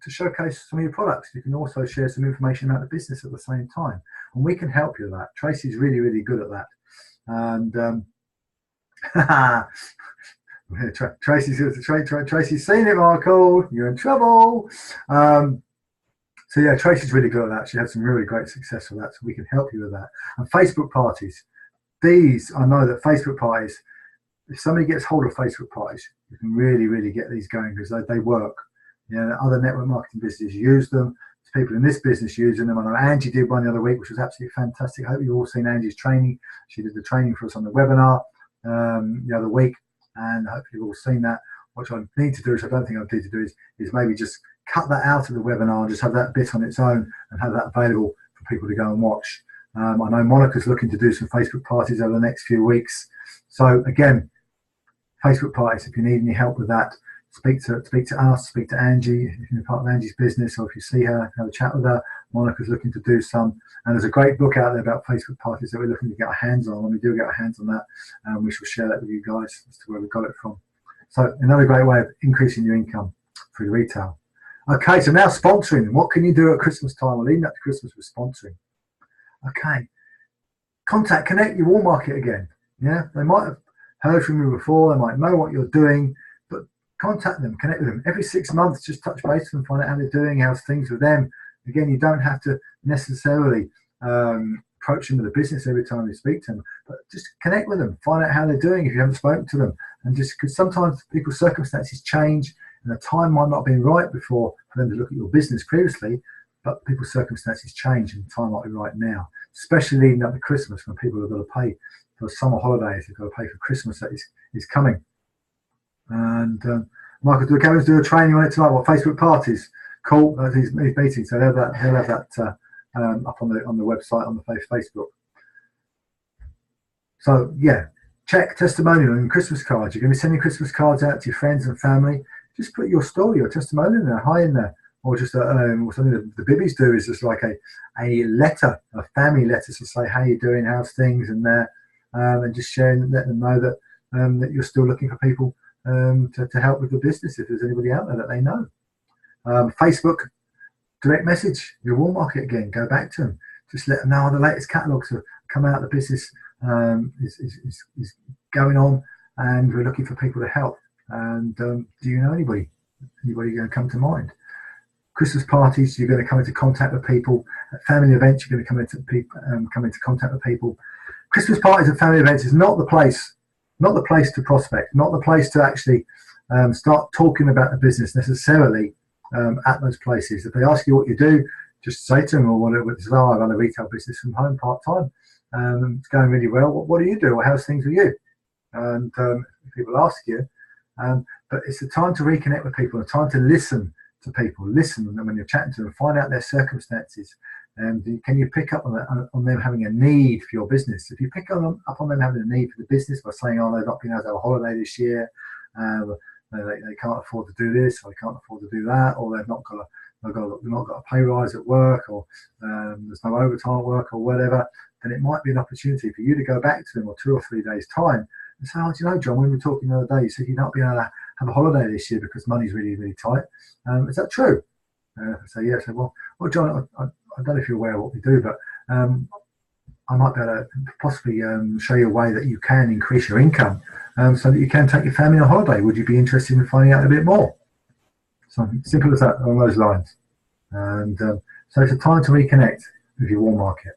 showcase some of your products. You can also share some information about the business at the same time, and we can help you with that. Tracy's really, really good at that. And Tracy's seen it, Michael. You're in trouble. So yeah, Tracy's really good at that. She had some really great success with that, so we can help you with that. And Facebook parties. These, I know that Facebook parties, if somebody gets hold of Facebook parties, you can really, really get these going because they work. You know, other network marketing businesses use them. There's people in this business using them. I know Angie did one the other week, which was absolutely fantastic. I hope you've all seen Angie's training. She did the training for us on the webinar the other week, and hopefully you've all seen that. What I need to do, which I don't think I need to do, is maybe just cut that out of the webinar and just have that bit on its own and have that available for people to go and watch. I know Monica's looking to do some Facebook parties over the next few weeks. So again, Facebook parties, if you need any help with that, speak to us, speak to Angie, if you're part of Angie's business, or if you see her, have a chat with her. Monica's looking to do some. And there's a great book out there about Facebook parties that we're looking to get our hands on. When we do get our hands on that, we shall share that with you guys as to where we got it from. So another great way of increasing your income through retail. Okay, so now sponsoring. What can you do at Christmas time? We're leading up to Christmas with sponsoring. Okay, connect your warm market again. Yeah, they might have heard from you before. They might know what you're doing, but contact them, connect with them. Every 6 months, just touch base with them, find out how they're doing, how's things with them. Again, you don't have to necessarily approach them with a business every time you speak to them, but just connect with them, find out how they're doing if you haven't spoken to them. And just because sometimes people's circumstances change and the time might not have been right before for them to look at your business previously, but people's circumstances change and the time might be right now, especially leading up to Christmas when people have got to pay for summer holidays, they've got to pay for Christmas that is coming. And Michael, do a training on it tonight? What, Facebook parties? Cool. That's his meeting. So he'll have that up on the website on the Facebook. So yeah, check testimonial and Christmas cards. You're going to be sending Christmas cards out to your friends and family. Just put your story or testimonial in there, hi in there, or just something that the bibbies do is just like a letter, a family letter to say how you doing, how's things, and there, and just sharing, let them know that that you're still looking for people to help with the business if there's anybody out there that they know. Facebook direct message your warm market again. Go back to them. Just let them know the latest catalogs have come out. The business is going on, and we're looking for people to help. And do you know anybody? Anybody going to come to mind? Christmas parties, you're going to come into contact with people. At family events, you're going to come into contact with people. Christmas parties and family events is not the place to prospect, not the place to actually start talking about the business necessarily at those places. If they ask you what you do, just say to them, or whatever, oh, I run a retail business from home part-time. It's going really well. What do you do? Or how's things with you? And if people ask you, but it's the time to reconnect with people, the time to listen to people, listen when you're chatting to them, find out their circumstances. And can you pick up on them having a need for your business? If you pick up on them having a need for the business by saying, oh, they've not been able to have a holiday this year, they can't afford to do this, or they can't afford to do that, or they've not got a pay rise at work, or there's no overtime at work, or whatever, then it might be an opportunity for you to go back to them or 2 or 3 days' time and say, oh, do you know, John, when we were talking the other day, you said you're not being able to have a holiday this year because money's really, really tight. Is that true? So yeah, so well, John, I don't know if you're aware of what we do, but I might be able to possibly show you a way that you can increase your income so that you can take your family on holiday. Would you be interested in finding out a bit more? Something simple as that, along those lines. And so it's a time to reconnect with your warm market.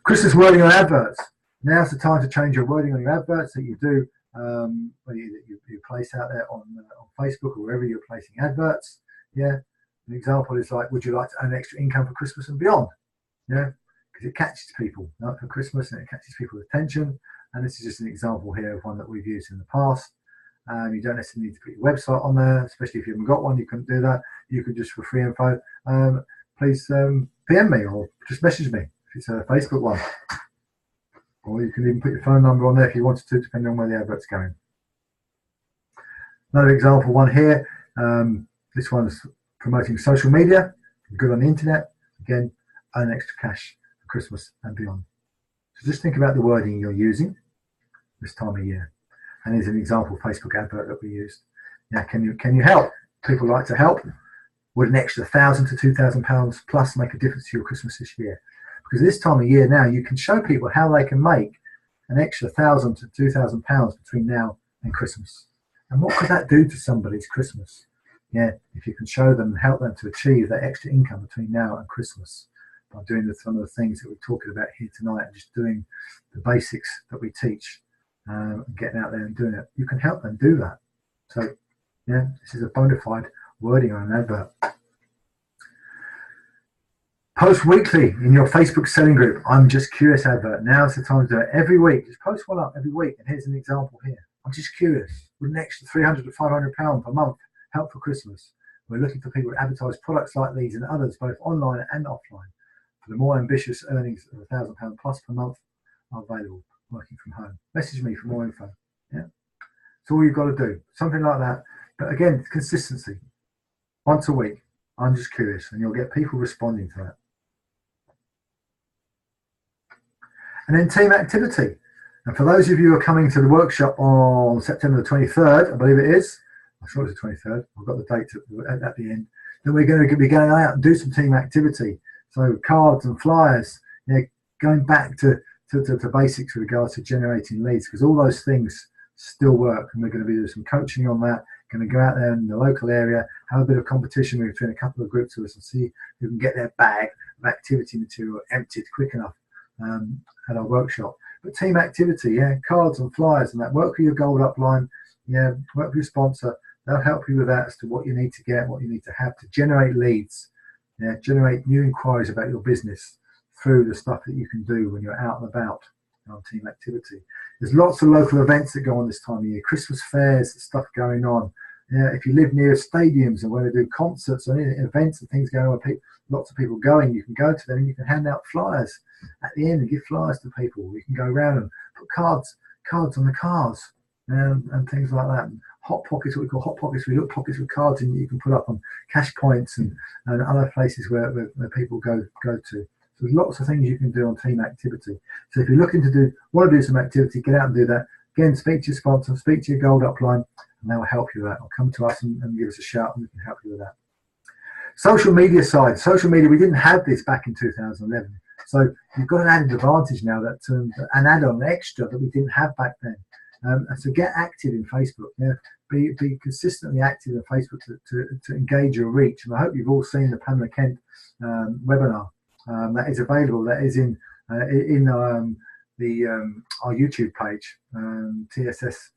Christmas wording on adverts. Now's the time to change your wording on your adverts that you do, that you place out there on Facebook or wherever you're placing adverts. Yeah, an example is like, would you like to earn extra income for Christmas and beyond? Yeah, because it catches people, not for Christmas, and it catches people's attention. And this is just an example here of one that we've used in the past. You don't necessarily need to put your website on there, especially if you haven't got one. You can do that. You can just, for free info, please PM me or just message me if it's a Facebook one. Or you can even put your phone number on there if you wanted to, depending on where the advert's going. Another example one here. This one's promoting social media, good on the internet. Again, earn extra cash for Christmas and beyond. So just think about the wording you're using this time of year. And here's an example Facebook advert that we used. Now, can you help? People like to help. Would an extra £1,000 to £2,000 plus make a difference to your Christmas this year? Because this time of year now, you can show people how they can make an extra £1,000 to £2,000 between now and Christmas. And what could that do to somebody's Christmas? Yeah, if you can show them and help them to achieve that extra income between now and Christmas by doing some of the things that we're talking about here tonight and just doing the basics that we teach and getting out there and doing it, you can help them do that. So, yeah, this is a bona fide wording on an advert. Post weekly in your Facebook selling group. I'm just curious advert. Now's the time to do it every week. Just post one up every week. And here's an example here. I'm just curious. Would an extra £300 to £500 per month help for Christmas? We're looking for people to advertise products like these and others, both online and offline. For the more ambitious, earnings of £1,000 plus per month are available working from home. Message me for more info. Yeah, that's all you've got to do. Something like that. But again, consistency. Once a week. I'm just curious, and you'll get people responding to that. And then team activity. And for those of you who are coming to the workshop on September the 23rd, I believe it is, I'm sure it's the 23rd, I've got the date at the end, then we're going to be going out and do some team activity. So cards and flyers, you know, going back to basics with regards to generating leads, because all those things still work. And we're going to be doing some coaching on that, going to go out there in the local area, have a bit of competition between a couple of groups of us and see who can get their bag of activity material emptied quick enough at our workshop. But team activity, yeah, cards and flyers and that, work with your gold upline, yeah, work with your sponsor. They'll help you with that as to what you need to get, what you need to have to generate leads, yeah, generate new inquiries about your business through the stuff that you can do when you're out and about on team activity. There's lots of local events that go on this time of year, Christmas fairs, stuff going on. Yeah, if you live near stadiums and where they do concerts and events and things going on, lots of people going, you can go to them and you can hand out flyers at the end and give flyers to people. You can go around and put cards on the cars and things like that. And hot pockets, what we call hot pockets, we look pockets with cards and you can put up on cash points and other places where people go to. So there's lots of things you can do on team activity. So if you're looking to want to do some activity, get out and do that. Again, speak to your sponsor, speak to your gold upline, and they will help you with that. Or come to us and give us a shout and we can help you with that. Social media side. Social media, we didn't have this back in 2011. So you've got an added advantage now, that an add-on, an extra that we didn't have back then. And so get active in Facebook. Yeah? Be consistently active in Facebook to engage your reach. And I hope you've all seen the Pamela Kent webinar that is available. That is in our YouTube page, TSS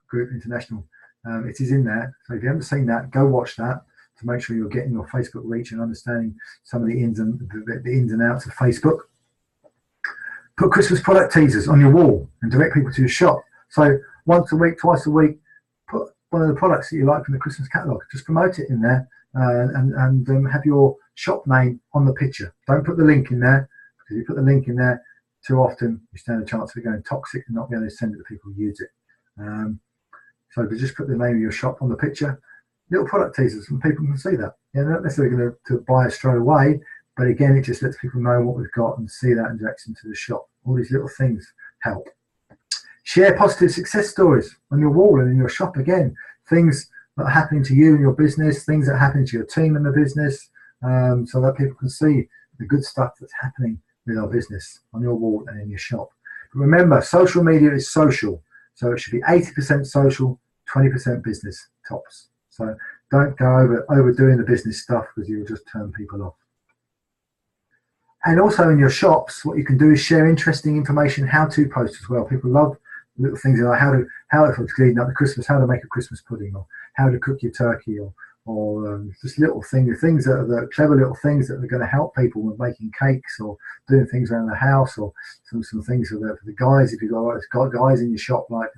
Group International. It is in there. So if you haven't seen that, go watch that to make sure you're getting your Facebook reach and understanding some of the ins and outs of Facebook. Put Christmas product teasers on your wall and direct people to your shop. So once a week, twice a week, put one of the products that you like from the Christmas catalogue. Just promote it in there and have your shop name on the picture. Don't put the link in there, because if you put the link in there too often, you stand a chance of it going toxic and not being able to send it to people who use it. So just put the name of your shop on the picture. Little product teasers, and people can see that. Yeah, they're not necessarily going to buy it straight away, but again, it just lets people know what we've got and see that and directs them to the shop. All these little things help. Share positive success stories on your wall and in your shop. Again, things that are happening to you in your business, things that are happening to your team in the business, so that people can see the good stuff that's happening with our business on your wall and in your shop. But remember, social media is social, so it should be 80% social, 20% business tops. So don't go overdoing the business stuff, because you'll just turn people off. And also in your shops, what you can do is share interesting information, how-to posts as well. People love little things like how if it's cleaning up the Christmas, how to make a Christmas pudding, or how to cook your turkey, or just little things that are the clever little things that are going to help people with making cakes or doing things around the house, or some things for the guys if you've got guys in your shop, like,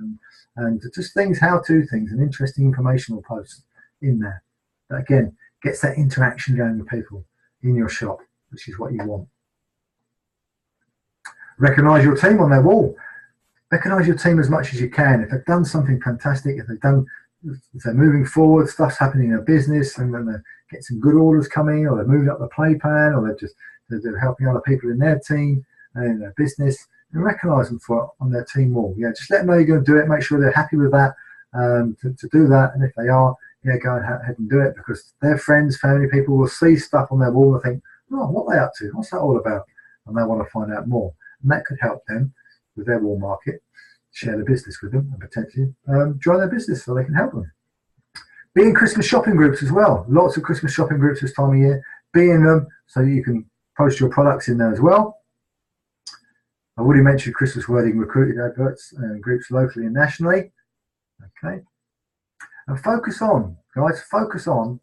and just things, how-to things, and interesting informational posts in there that again gets that interaction going with people in your shop, which is what you want. Recognize your team on their wall. Recognize your team as much as you can. If they've done something fantastic, if they're moving forward, stuff's happening in their business, and then they get some good orders coming, or they're moving up the play plan, or they're helping other people in their team and in their business, and recognize them for on their team wall. Yeah, just let them know you're going to do it. Make sure they're happy with that, to do that. And if they are, yeah, go ahead and do it, because their friends, family, people will see stuff on their wall and think, oh, what are they up to? What's that all about? And they want to find out more. And that could help them with their wall market, share the business with them, and potentially join their business so they can help them. Be in Christmas shopping groups as well. Lots of Christmas shopping groups this time of year. Be in them so you can post your products in there as well. I already mentioned Christmas wording recruited adverts and groups locally and nationally. Okay. And focus on, guys, focus on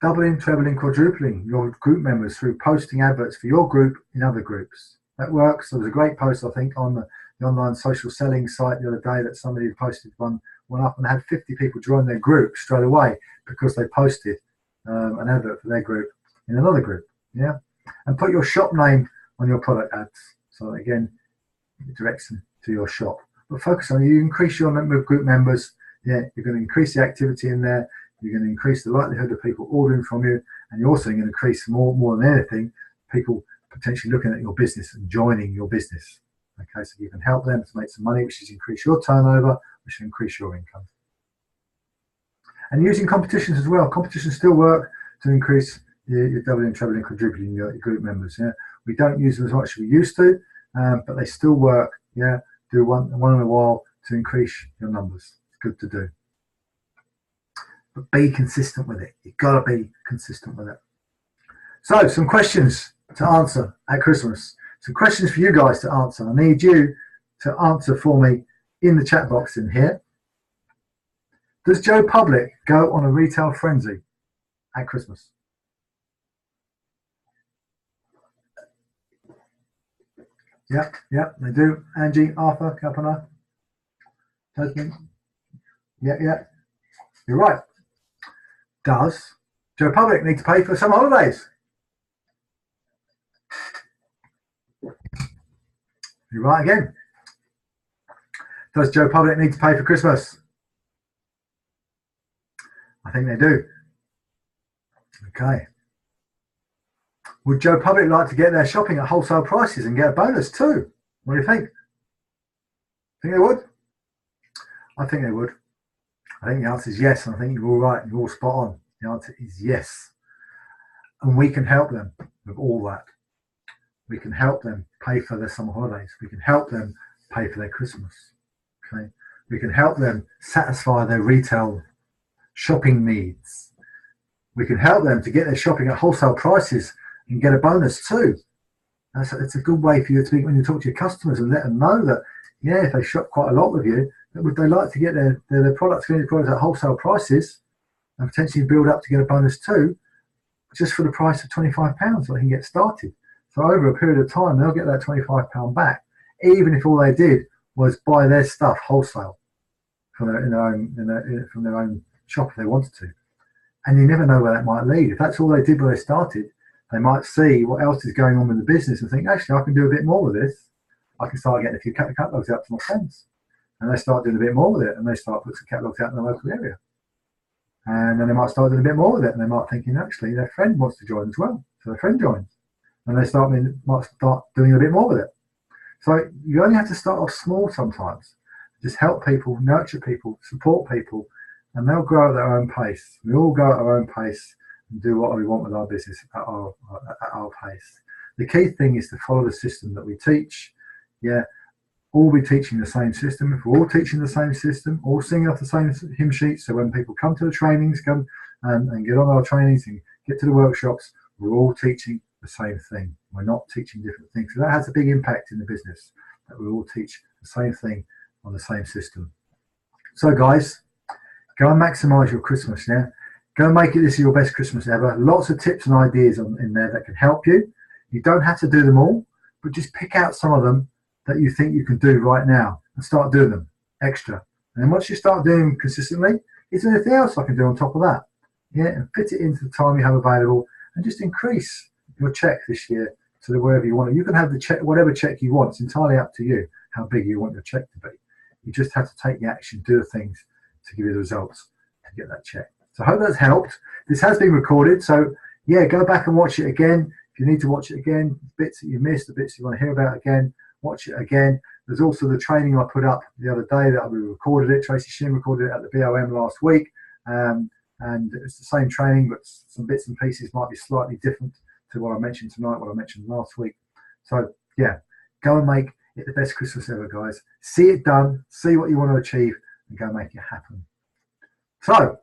doubling, trebling, quadrupling your group members through posting adverts for your group in other groups. That works. There was a great post, I think, on the online social selling site the other day that somebody posted one up and had 50 people join their group straight away because they posted an advert for their group in another group. Yeah, and put your shop name on your product ads, so again it directs them to your shop. But focus on, you increase your number of group members. Yeah, you're going to increase the activity in there. You're going to increase the likelihood of people ordering from you, and you're also going to increase more than anything, people potentially looking at your business and joining your business. Okay, so you can help them to make some money, which is increase your turnover, which will increase your income. And using competitions as well. Competitions still work to increase your doubling, trebling, quadrupling your group members. Yeah, we don't use them as much as we used to, but they still work. Yeah, do one in a while to increase your numbers. It's good to do. But be consistent with it. You've got to be consistent with it. So, some questions to answer at Christmas. Some questions for you guys to answer. I need you to answer for me in the chat box in here. Does Joe Public go on a retail frenzy at Christmas? Yeah, they do. Angie, Arthur, Kapana, Tasman. Yeah, you're right. Does Joe Public need to pay for some holidays? You're right again. Does Joe Public need to pay for Christmas? I think they do. Okay. Would Joe Public like to get their shopping at wholesale prices and get a bonus too? What do you think? Think they would? I think they would. I think the answer is yes, and I think you're all right. You're all spot on. The answer is yes. And we can help them with all that. We can help them pay for their summer holidays. We can help them pay for their Christmas. Okay. We can help them satisfy their retail shopping needs. We can help them to get their shopping at wholesale prices and get a bonus too. It's a good way for you to speak when you talk to your customers and let them know that, yeah, if they shop quite a lot with you, would they like to get their products at wholesale prices and potentially build up to get a bonus too, just for the price of £25 so they can get started. So over a period of time, they'll get that £25 back, even if all they did was buy their stuff wholesale from their own shop if they wanted to. And you never know where that might lead. If that's all they did when they started, they might see what else is going on with the business and think, actually, I can do a bit more with this. I can start getting a few catalogues out to my friends. And they start doing a bit more with it, and they start putting some catalogues out in the local area. And then they might start doing a bit more with it, and they might think, actually, their friend wants to join as well. So their friend joins. And they might start doing a bit more with it. So you only have to start off small sometimes. Just help people, nurture people, support people, and they'll grow at their own pace. We all go at our own pace and do what we want with our business at our pace. The key thing is to follow the system that we teach. Yeah, all be teaching the same system. If we're all teaching the same system, all singing off the same hymn sheets, so when people come to the trainings, come and get on our trainings and get to the workshops, we're all teaching the same thing. We're not teaching different things. So that has a big impact in the business, that we all teach the same thing on the same system. So guys, go and maximize your Christmas. Yeah, Go and make it this is your best Christmas ever. Lots of tips and ideas in there that can help you. You don't have to do them all, but just pick out some of them that you think you can do right now and start doing them extra. And then once you start doing them consistently, is there anything else I can do on top of that? Yeah, and fit it into the time you have available and just increase your check this year to wherever you want it. You can have the check, whatever check you want. It's entirely up to you how big you want your check to be. You just have to take the action, do the things to give you the results to get that check. So I hope that's helped. This has been recorded, so yeah, go back and watch it again. If you need to watch it again, bits that you missed, the bits you want to hear about again, watch it again. There's also the training I put up the other day that we recorded it. Tracy Shin recorded it at the BOM last week. And it's the same training, but some bits and pieces might be slightly different to what I mentioned tonight, what I mentioned last week. So yeah, go and make it the best Christmas ever, guys. See it done, see what you want to achieve, and go make it happen. So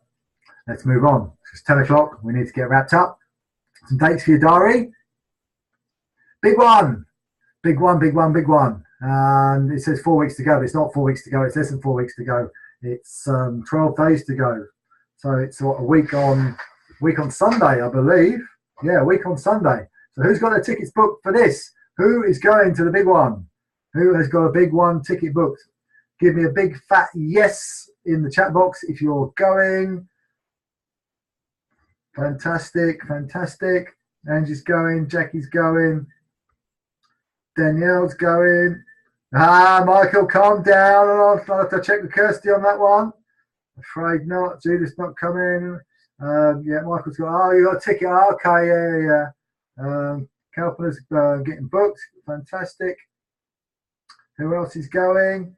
let's move on. It's 10 o'clock. We need to get wrapped up. Some dates for your diary. Big one. Big one, big one, big one. And it says 4 weeks to go, but it's not 4 weeks to go. It's less than 4 weeks to go. It's 12 days to go. So it's what, a week on Sunday, I believe. Yeah, a week on Sunday. So who's got their tickets booked for this? Who is going to the big one? Who has got a big one ticket booked? Give me a big fat yes in the chat box if you're going. Fantastic, fantastic. Angie's going, Jackie's going, Danielle's going. Michael, calm down. I'll have to check with Kirsty on that one. Afraid not. Judith's not coming. Yeah, Michael's got, oh, you got a ticket. Okay, yeah. Kalpana's getting booked. Fantastic. Who else is going?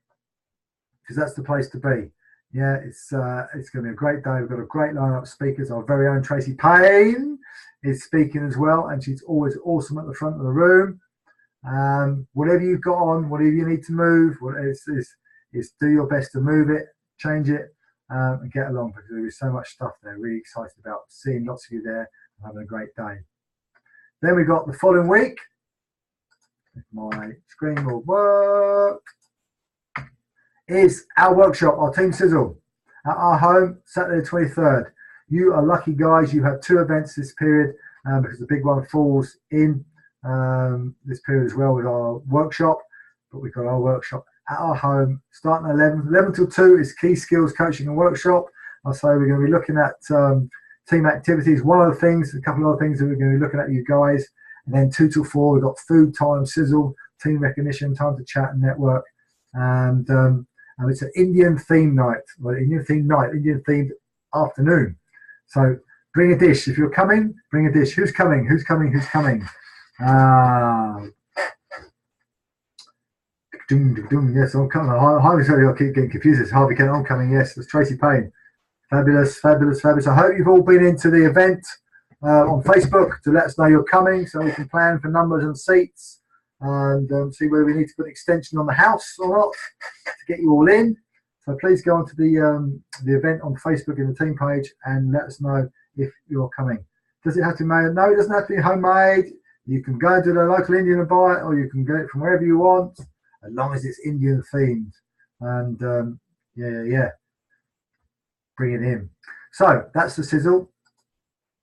Because that's the place to be. Yeah, it's going to be a great day. We've got a great lineup of speakers. Our very own Tracy Payne is speaking as well, and she's always awesome at the front of the room. Whatever you've got on, whatever you need to move, is do your best to move it, change it, and get along, because there is so much stuff there. Really excited about seeing lots of you there and having a great day. Then we've got the following week. If my screen will work. Is our workshop, our Team Sizzle, at our home, Saturday the 23rd. You are lucky, guys. You have 2 events this period because the big one falls in this period as well with our workshop. But we've got our workshop at our home starting at 11. 11 till 2 is Key Skills Coaching and Workshop. I'll say we're going to be looking at team activities. One of the things, a couple of other things that we're going to be looking at, you guys. And then 2 till 4, we've got food time, sizzle, team recognition, time to chat and network. And it's an Indian theme night, Indian themed afternoon. So bring a dish. If you're coming, bring a dish. Who's coming? Who's coming? Who's coming? Yes, I'm coming. Harvey, sorry, I keep getting confused. It's Harvey Kent, I'm coming. Yes, it's Tracy Payne. Fabulous, fabulous, fabulous. I hope you've all been into the event on Facebook to let us know you're coming so we can plan for numbers and seats. And see whether we need to put an extension on the house or not to get you all in. So please go onto the event on Facebook in the team page and let us know if you're coming. Does it have to be made? No, it doesn't have to be homemade. You can go to the local Indian and buy it, or you can get it from wherever you want, as long as it's Indian themed. And yeah, bring it in. So that's the sizzle,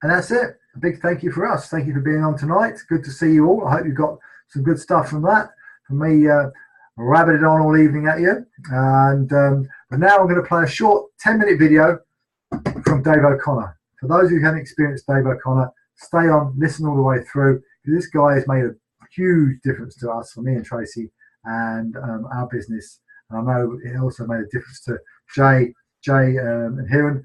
and that's it. A big thank you for us. Thank you for being on tonight. Good to see you all. I hope you got some good stuff from that. For me, rabbited on all evening at you. And but now I'm going to play a short 10-minute video from Dave O'Connor. For those who haven't experienced Dave O'Connor, stay on, listen all the way through, because this guy has made a huge difference to us, for me and Tracy, and our business. And I know it also made a difference to Jay and Hiran,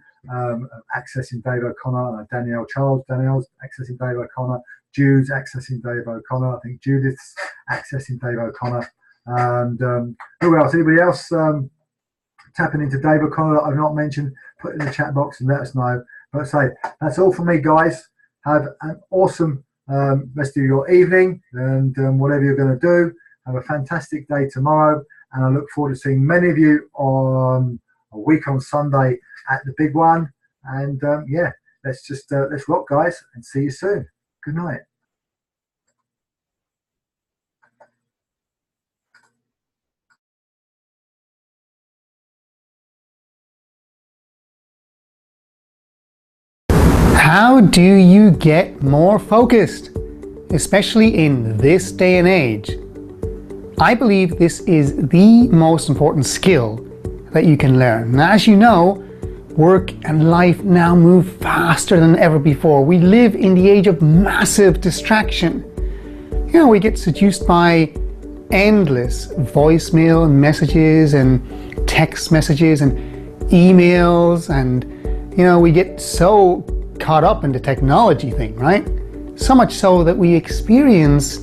accessing Dave O'Connor, Danielle's accessing Dave O'Connor, Jude's accessing Dave O'Connor, I think Judith's accessing Dave O'Connor, and who else? Anybody else tapping into Dave O'Connor that I've not mentioned? Put it in the chat box and let us know. But say that's all from me, guys. Have an awesome rest of your evening, and whatever you're going to do, have a fantastic day tomorrow. And I look forward to seeing many of you on a week on Sunday at the big one. And yeah, let's rock, guys, and see you soon. Good night. How do you get more focused, especially in this day and age? I believe this is the most important skill that you can learn. And as you know, work and life now move faster than ever before. We live in the age of massive distraction. You know, we get seduced by endless voicemail messages and text messages and emails, and you know, we get so caught up in the technology thing, right? So much so that we experience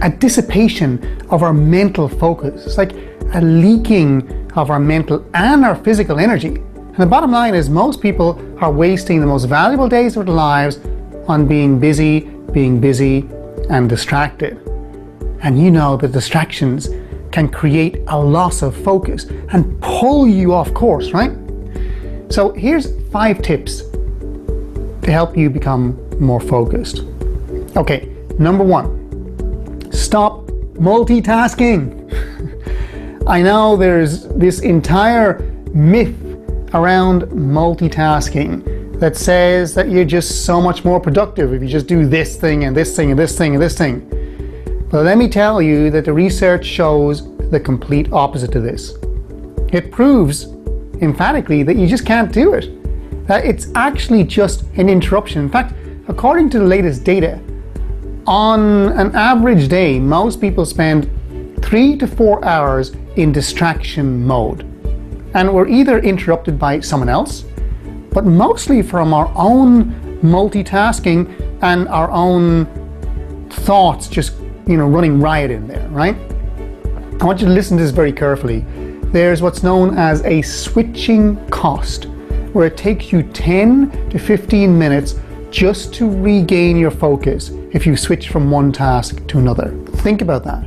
a dissipation of our mental focus. It's like a leaking of our mental and our physical energy. And the bottom line is most people are wasting the most valuable days of their lives on being busy, and distracted. And you know the distractions can create a loss of focus and pull you off course, right? So here's 5 tips to help you become more focused. Okay, number 1, stop multitasking. I know there's this entire myth around multitasking that says that you're just so much more productive if you just do this thing and this thing and this thing and this thing. But let me tell you that the research shows the complete opposite of this. It proves emphatically that you just can't do it. That it's actually just an interruption. In fact, according to the latest data, on an average day, most people spend 3 to 4 hours in distraction mode. And we're either interrupted by someone else, but mostly from our own multitasking and our own thoughts just, running riot in there, right? I want you to listen to this very carefully. There's what's known as a switching cost, where it takes you 10 to 15 minutes just to regain your focus if you switch from one task to another. Think about that.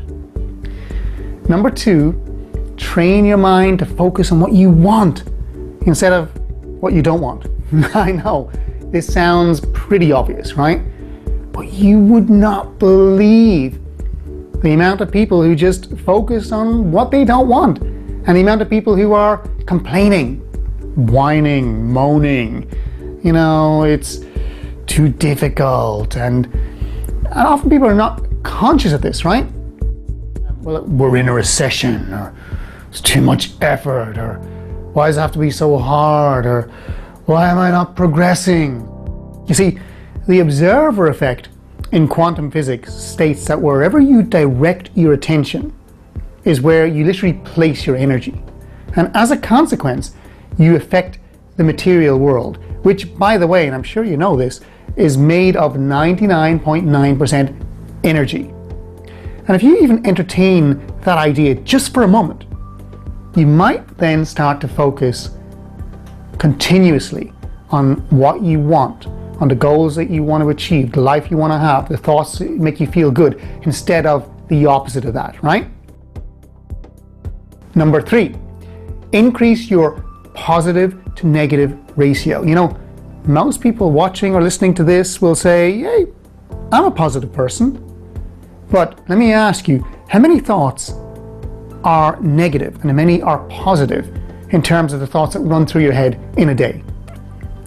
Number 2, train your mind to focus on what you want instead of what you don't want. I know, this sounds pretty obvious, right? But you would not believe the amount of people who just focus on what they don't want, and the amount of people who are complaining, whining, moaning, it's too difficult, and often people are not conscious of this, right? Well, we're in a recession, or it's too much effort, or why does it have to be so hard, or why am I not progressing? You see, the observer effect in quantum physics states that wherever you direct your attention is where you literally place your energy. And as a consequence, you affect the material world, which, by the way, and I'm sure you know this, is made of 99.9% energy. And if you even entertain that idea just for a moment, you might then start to focus continuously on what you want, on the goals that you want to achieve, the life you want to have, the thoughts that make you feel good, instead of the opposite of that, right? Number 3, increase your positive to negative ratio. Most people watching or listening to this will say, hey, I'm a positive person. But let me ask you, how many thoughts are negative and how many are positive in terms of the thoughts that run through your head in a day?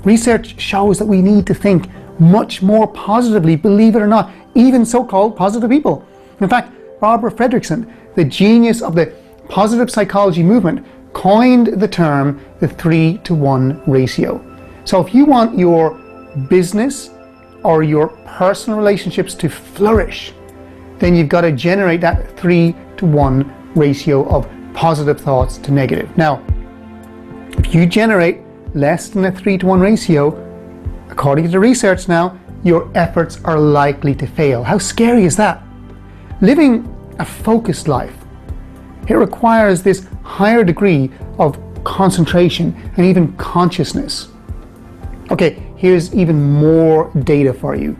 Research shows that we need to think much more positively, believe it or not, even so-called positive people. In fact, Barbara Fredrickson, the genius of the positive psychology movement, coined the term the 3-to-1 ratio. So if you want your business or your personal relationships to flourish, then you've got to generate that 3-to-1 ratio of positive thoughts to negative. Now, if you generate less than a 3-to-1 ratio, according to the research now, your efforts are likely to fail. How scary is that? Living a focused life, it requires this higher degree of concentration and even consciousness. Okay, here's even more data for you.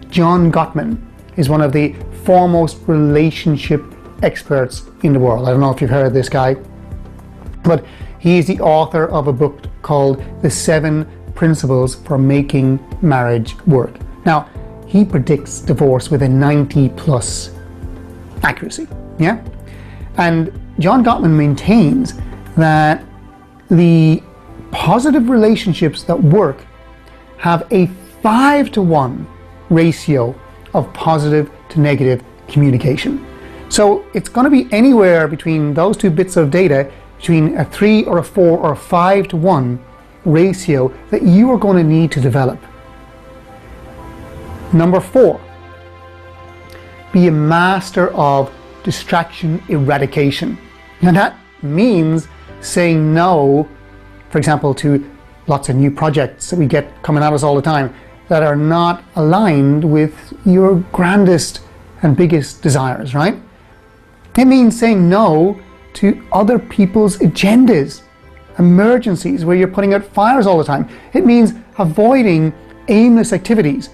John Gottman is one of the foremost relationship experts in the world. I don't know if you've heard of this guy, but he is the author of a book called The 7 Principles for Making Marriage Work. Now, he predicts divorce with a 90+ accuracy, yeah? And John Gottman maintains that the positive relationships that work have a 5-to-1 ratio of positive to negative communication. So it's going to be anywhere between those two bits of data, between a 3 or a 4 or a 5-to-1 ratio that you are going to need to develop. Number 4, be a master of distraction eradication. And that means saying no, for example, to lots of new projects that we get coming at us all the time that are not aligned with your grandest and biggest desires, right? It means saying no to other people's agendas, emergencies where you're putting out fires all the time. It means avoiding aimless activities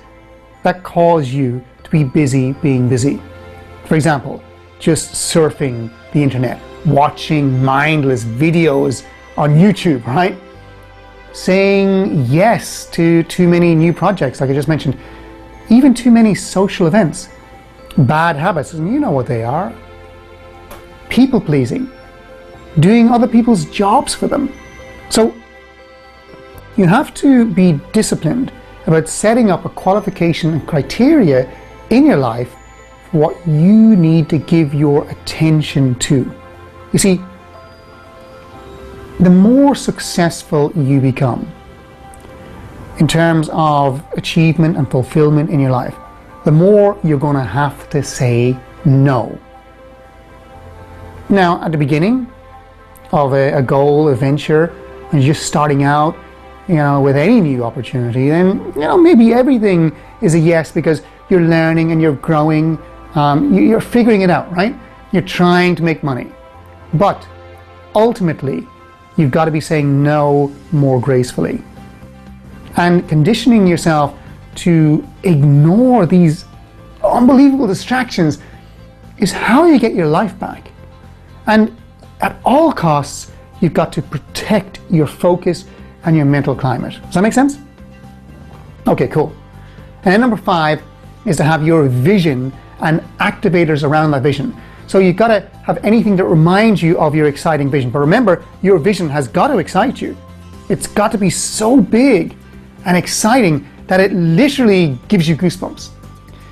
that cause you to be busy being busy. For example, just surfing the internet, watching mindless videos on YouTube, right? Saying yes to too many new projects, like I just mentioned, even too many social events, bad habits, and you know what they are. People pleasing, doing other people's jobs for them. So you have to be disciplined about setting up a qualification and criteria in your life for what you need to give your attention to. You see, the more successful you become in terms of achievement and fulfillment in your life, the more you're going to have to say no. Now, at the beginning of a goal, a venture, and you're just starting out, with any new opportunity, then, maybe everything is a yes because you're learning and you're growing, you're figuring it out, right? You're trying to make money. But ultimately, you've got to be saying no more gracefully. And conditioning yourself to ignore these unbelievable distractions is how you get your life back. And at all costs, you've got to protect your focus and your mental climate. Does that make sense? Okay, cool. And then number 5 is to have your vision and activators around that vision. So you've got to have anything that reminds you of your exciting vision. But remember, your vision has got to excite you. It's got to be so big and exciting that it literally gives you goosebumps.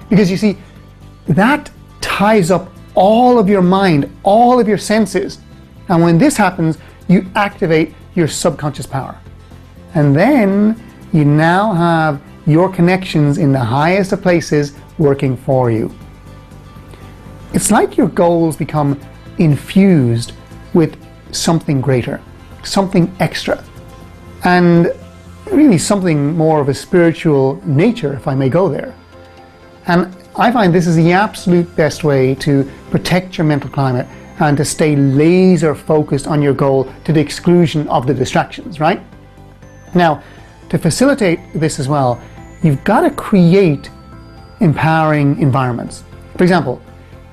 Because you see, that ties up all of your mind, all of your senses. And when this happens, you activate your subconscious power. And then you now have your connections in the highest of places working for you. It's like your goals become infused with something greater, something extra, and really something more of a spiritual nature, if I may go there. And I find this is the absolute best way to protect your mental climate and to stay laser focused on your goal to the exclusion of the distractions, right? Now, to facilitate this as well, you've got to create empowering environments. For example,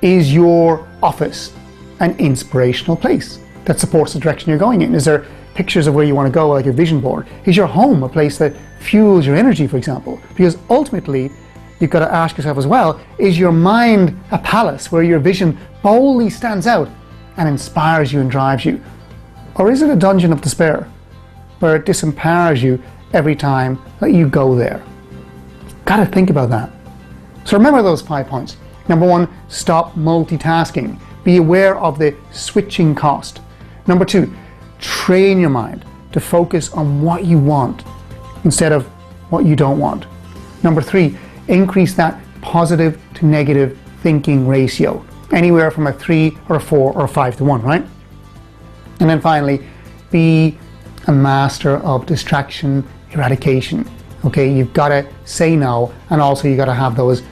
is your office an inspirational place that supports the direction you're going in? Is there pictures of where you want to go, like a vision board? Is your home a place that fuels your energy, for example? Because ultimately, you've got to ask yourself as well, is your mind a palace where your vision boldly stands out and inspires you and drives you? Or is it a dungeon of despair where it disempowers you every time that you go there? Got to think about that. So remember those 5 points. Number 1, stop multitasking. Be aware of the switching cost. Number 2, train your mind to focus on what you want instead of what you don't want. Number 3, increase that positive to negative thinking ratio, anywhere from a 3 or a 4 or a 5-to-1, right? And then finally, be a master of distraction eradication. Okay, you've got to say no, and also you got to have those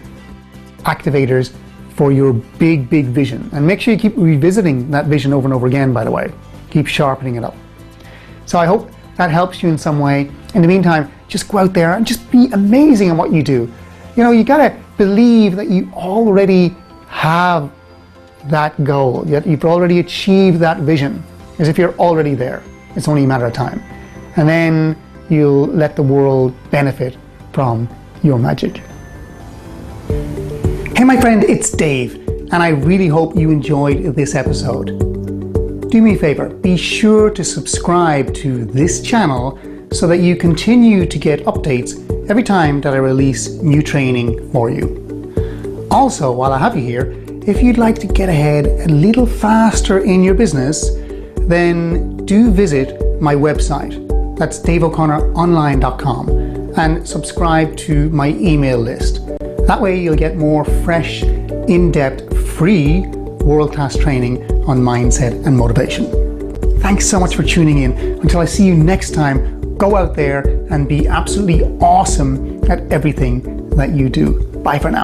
activators for your big vision. And make sure you keep revisiting that vision over and over again, by the way. Keep sharpening it up. So I hope that helps you in some way. In the meantime, just go out there and just be amazing at what you do. You got to believe that you already have that goal, yet you've already achieved that vision, as if you're already there. It's only a matter of time. And then you'll let the world benefit from your magic. Hey my friend, it's Dave, and I really hope you enjoyed this episode. Do me a favor, be sure to subscribe to this channel so that you continue to get updates every time that I release new training for you. Also, while I have you here, if you'd like to get ahead a little faster in your business, then do visit my website. That's daveoconnoronline.com, and subscribe to my email list. That way you'll get more fresh, in-depth, free, world-class training on mindset and motivation. Thanks so much for tuning in. Until I see you next time, go out there and be absolutely awesome at everything that you do. Bye for now.